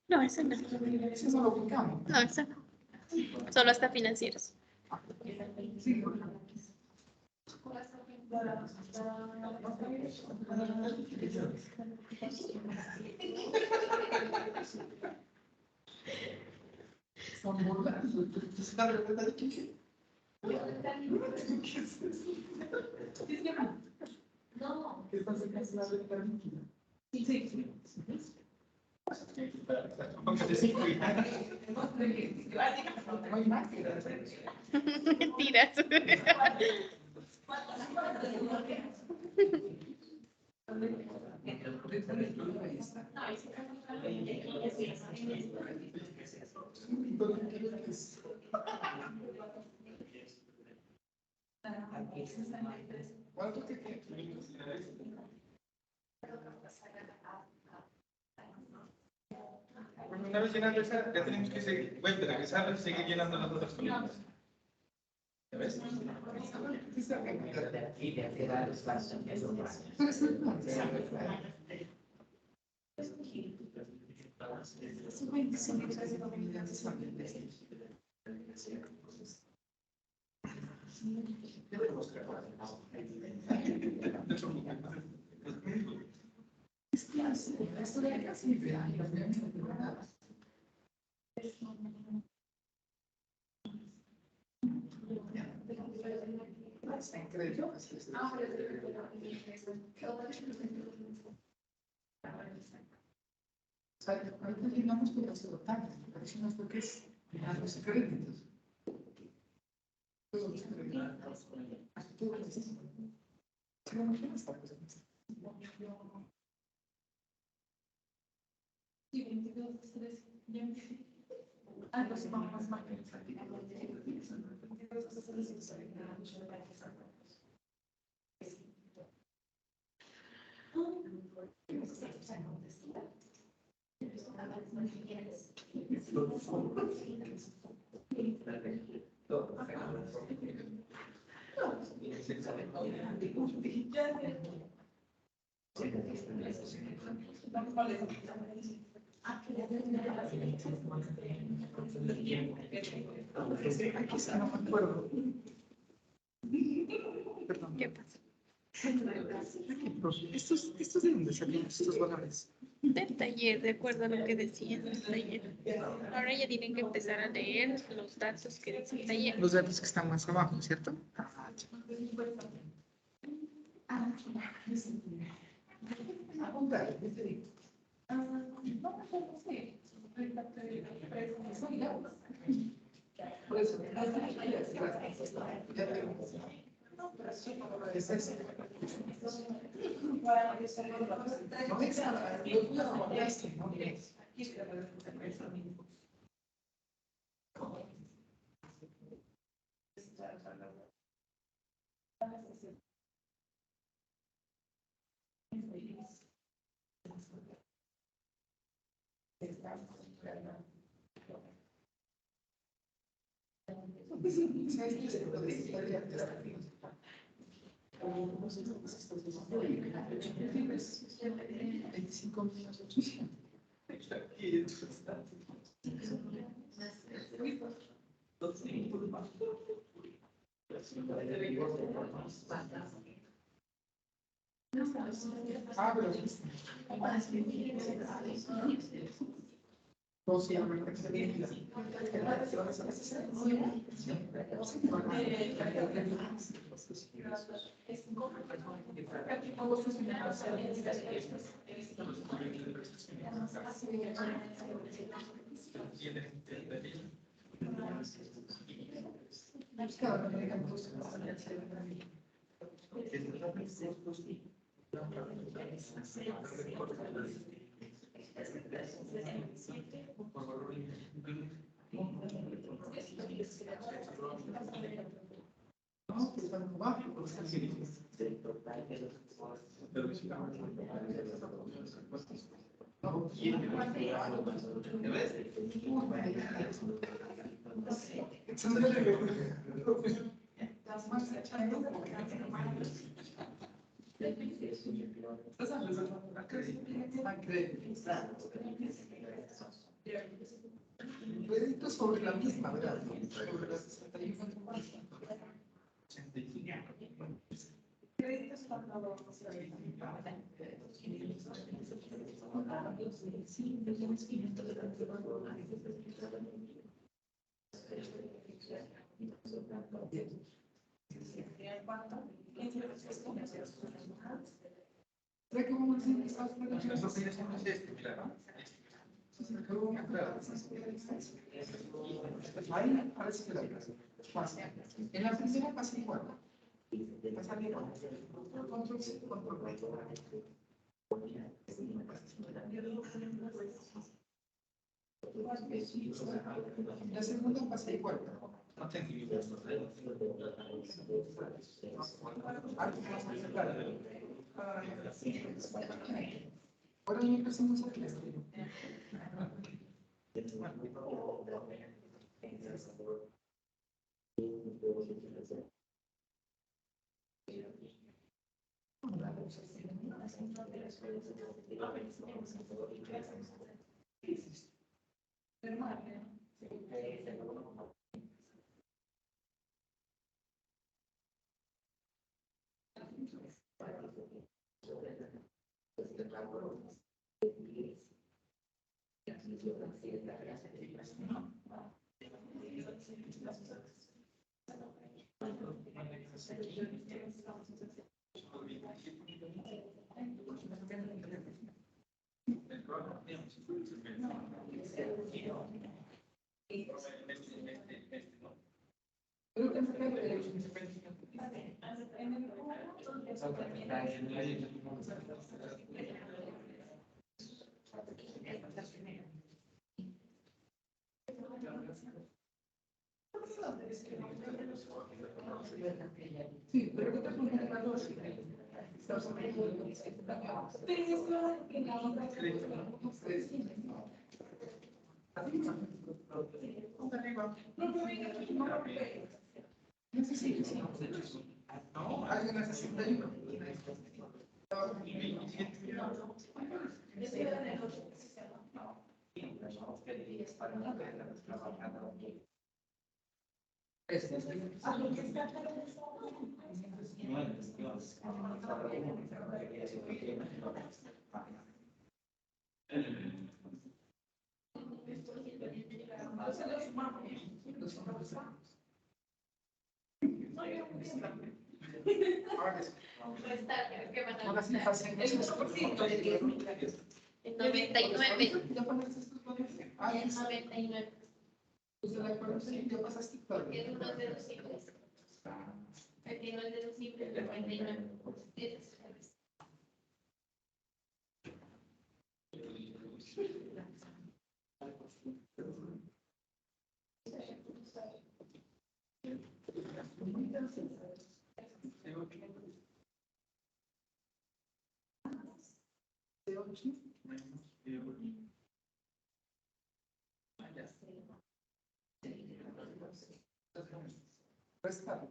No, ese no.
Ese no lo ubicamos.
No, ese no. Solo hasta financieros.
Sí, son burlando. ¿Está de verdad aquí? No. ¿Qué estás haciendo de la líquida? Sí, sí.
Mentiras.
Bueno, una vez llenando esa, ya tenemos que seguir, bueno, regresar y seguir llenando las otras columnas. ¿Ya ves?
Ahorita llenamos con las totantes, parece unas toques a los créditos. Aquí está, no me acuerdo. Perdón.
¿Qué pasa?
Aquí, profe, ¿estos de dónde salieron estos valores?
Del taller, de acuerdo a lo que decía en el taller. Ahora ya tienen que empezar a leer los datos que dice el taller.
Los datos que están más abajo, ¿cierto? Por eso, ya tengo. Es eso. No es nada, yo puedo hablar sin nombre. Crédito sobre la misma, ¿verdad? Sobre las 61. Créditos cuando ahí parece que la en la primera pasa igual. Pasa igual. Control C, control V. La segunda pasa igual. Ahora ya empezamos a crecer. Sí, pero ¿qué tal con la lógica? No, hay una 61. Ahora sí, fácil.
En 99.
¿Ya pones estos valores?
En 99.
Pues la ecuación ya pasaste todo.
Porque es unos deducibles. Aquí no es deducible, el 99.
Resta.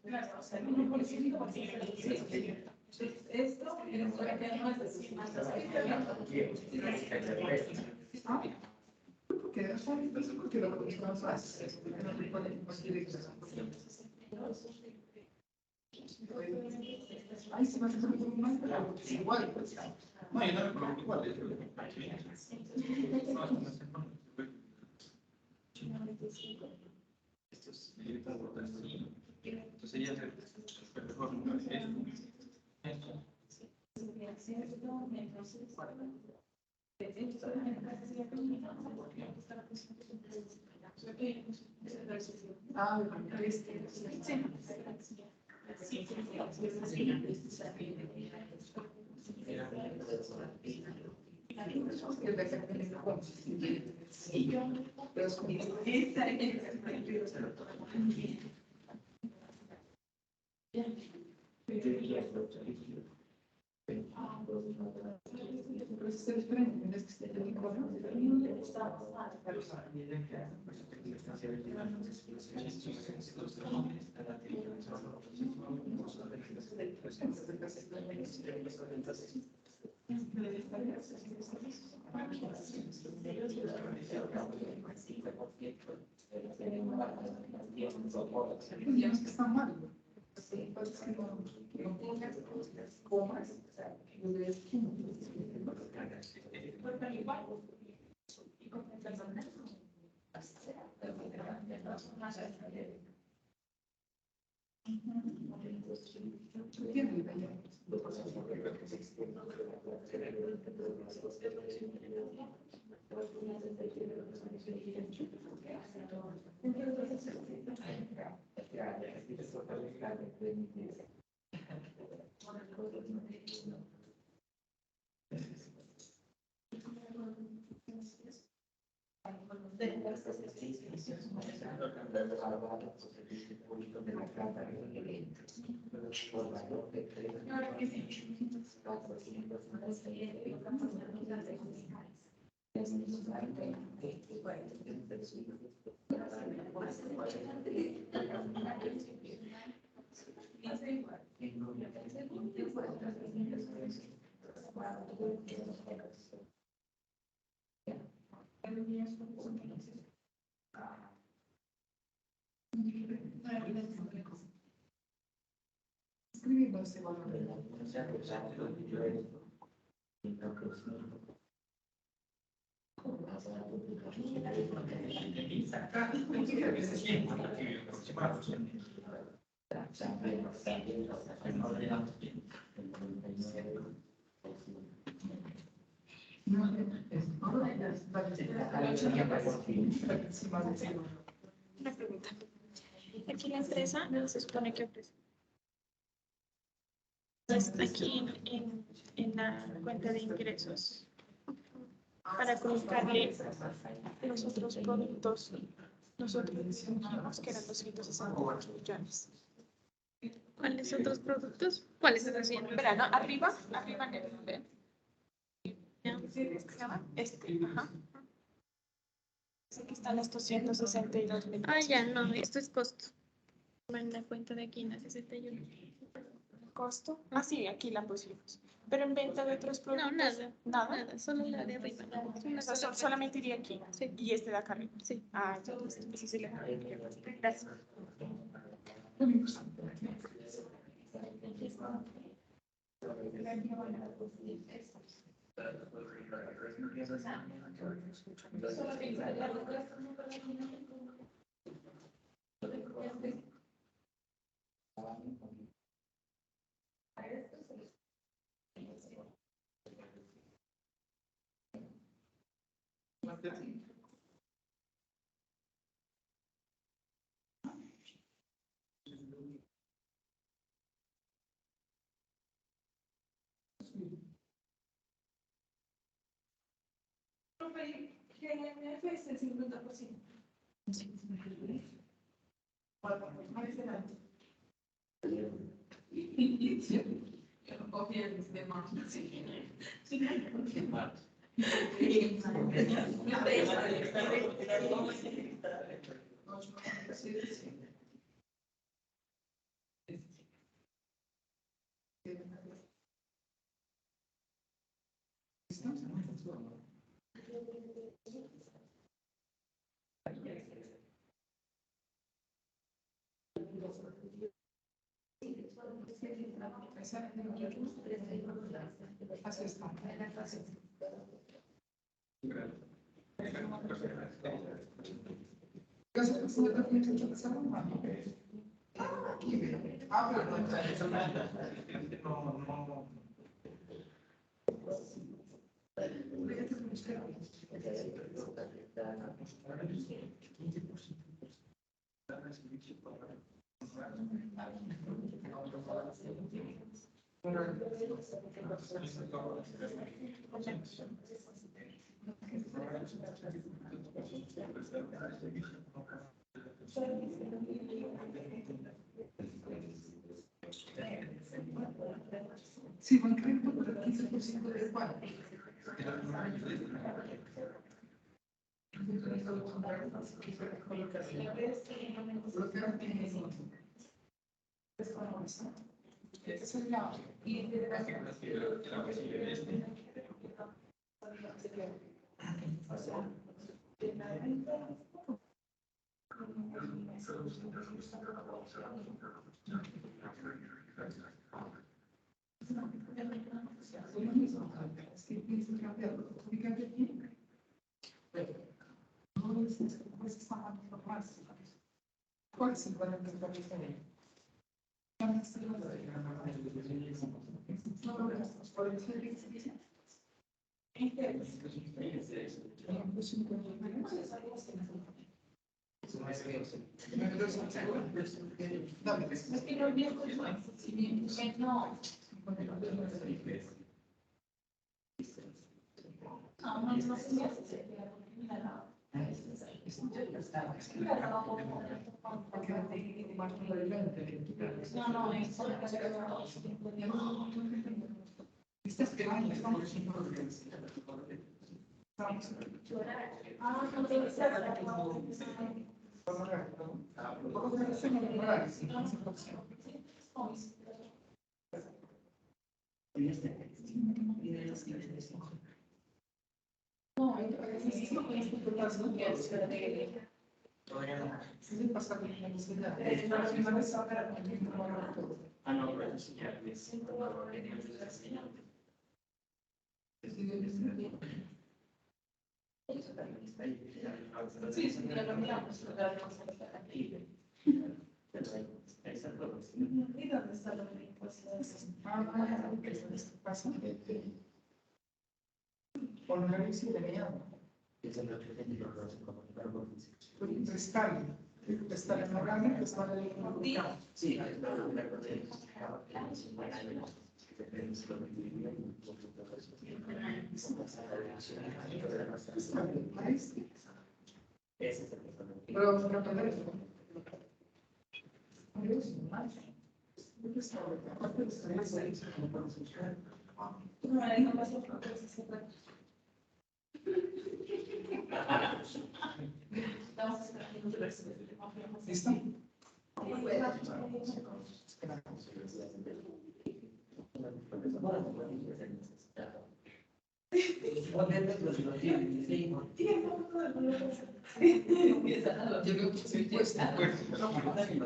Claro, o sea, el 1% esto es lo que no es decir más.
Porque lo que más fácil es que no te pueden conseguir. Ay, se me hace muy mal, pero igual, pues.
No, yo no me preocupo igual. Entonces sería mejor.
Ah, está mal. Comas, escribiendo ese valor.
Una pregunta. Aquí la empresa se supone que ofrece. Entonces, aquí en la cuenta de ingresos, para colocarle los otros productos, nosotros dijimos que eran 268 millones.
¿Cuáles otros productos? ¿Cuáles se decían?
Espera, ¿no? Arriba en el nivel. Ajá. Aquí están los 262 millones.
Ah, ya, no, esto es costo. En la cuenta de aquí en la 61.
¿Costo? Ah, sí, aquí la pusimos. Pero en venta de otros productos.
No, nada.
Nada.
Nada, solo la de arriba.
O sea, solamente iría aquí.
Sí.
Y este de acá arriba.
Sí.
Ah, ya. Eso sí le Gracias. GMF es el 50%.
Así está. Sí, van a creer por el 15% de cuál. Esa es la... ¿Cuál es el valor de la diferencia? Está en la gana, está en el... Sí, ¿listo?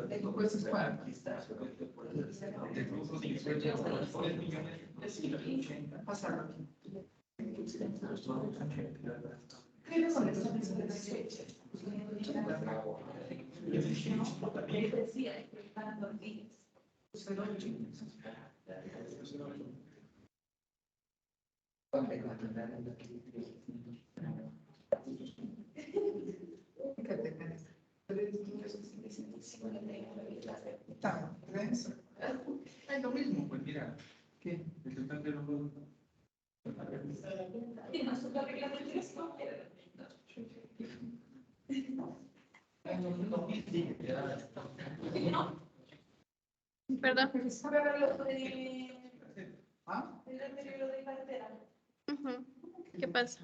Tengo puestos para pasarlo aquí. Es lo mismo, pues mira,
¿Qué? El total de los dos.
Perdón.
¿ah?
Ujú. ¿Qué pasa?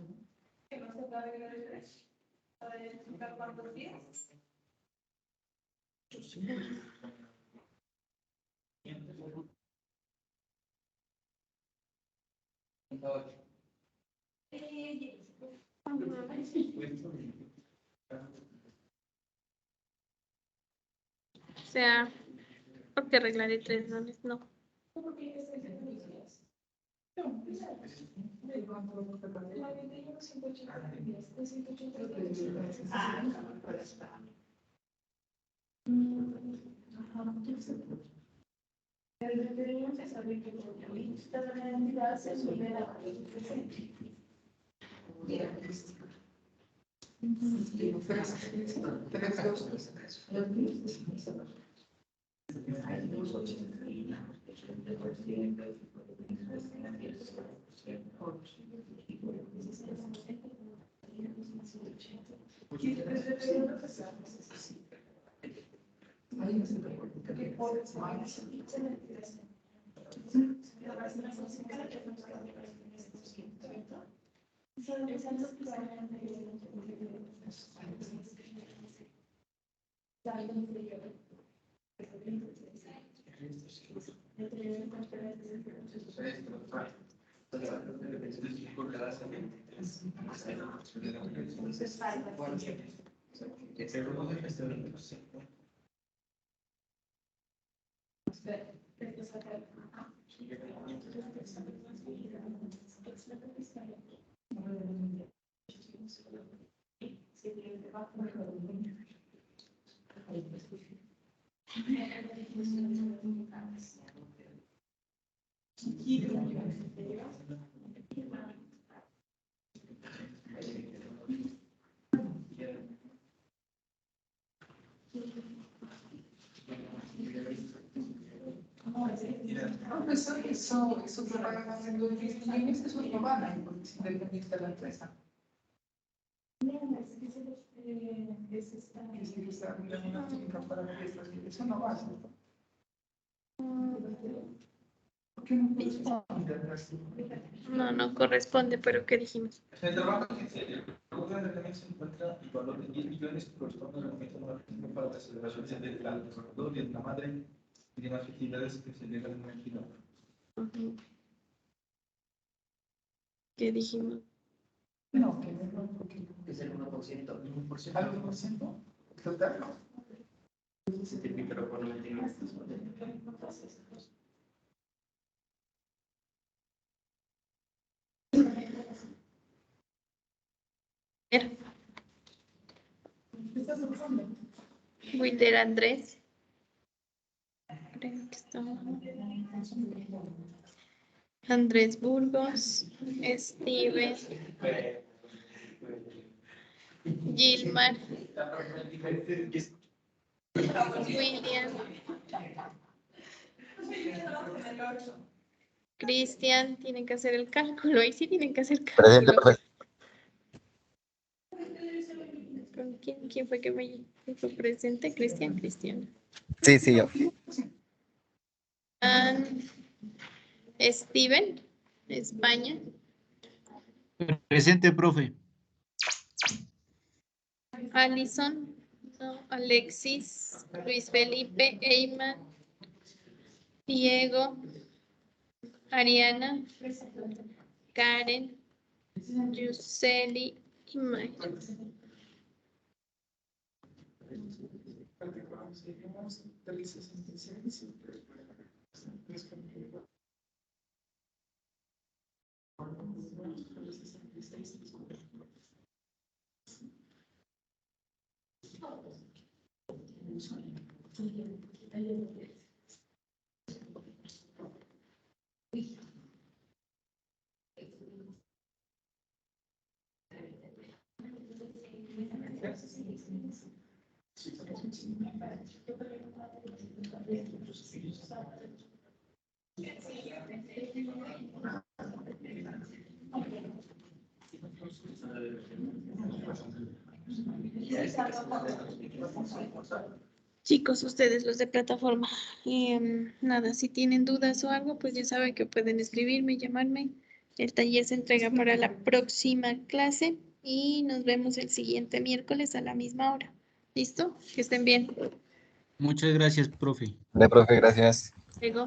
O sea, porque arreglaré 3 dones, no.
Profesor, eso que van haciendo en 10 millones, eso lo van a independiente de la empresa. Es que está mirando una técnica para fiestas, eso no va. ¿Por qué no corresponde?
No, no corresponde, pero ¿qué dijimos?
En el trabajo en serio, también se encuentra el valor de 10 millones que corresponde al aumento de la Argentina para la celebración del Día del Trabajador, Día de la Madre y demás festividades que se celebran en el Quilombo.
Ujú. ¿Qué dijimos?
No, que no, porque
Es el 1%.
al 1%, total, no.
Se tiene que por 99.
Wilder Andrés. Creo que está. Andrés Burgos, Steven, Gilmar, William, Cristian, tienen que hacer el cálculo, ahí sí tienen que hacer
Presente,
cálculo.
profe.
¿Con quién fue que me dijo presente? Cristian.
Sí, sí, yo.
Steven, España.
Presente, profe.
Alison, no, Alexis, Luis Felipe, Eyman, Diego, Ariana, Karen, Yuseli y May. Chicos, ustedes los de plataforma, nada, si tienen dudas o algo, pues ya saben que pueden escribirme, llamarme. El taller se entrega para la próxima clase y nos vemos el siguiente miércoles a la misma hora. ¿Listo? Que estén bien.
Muchas gracias, profe.
De profe, gracias.
Luego.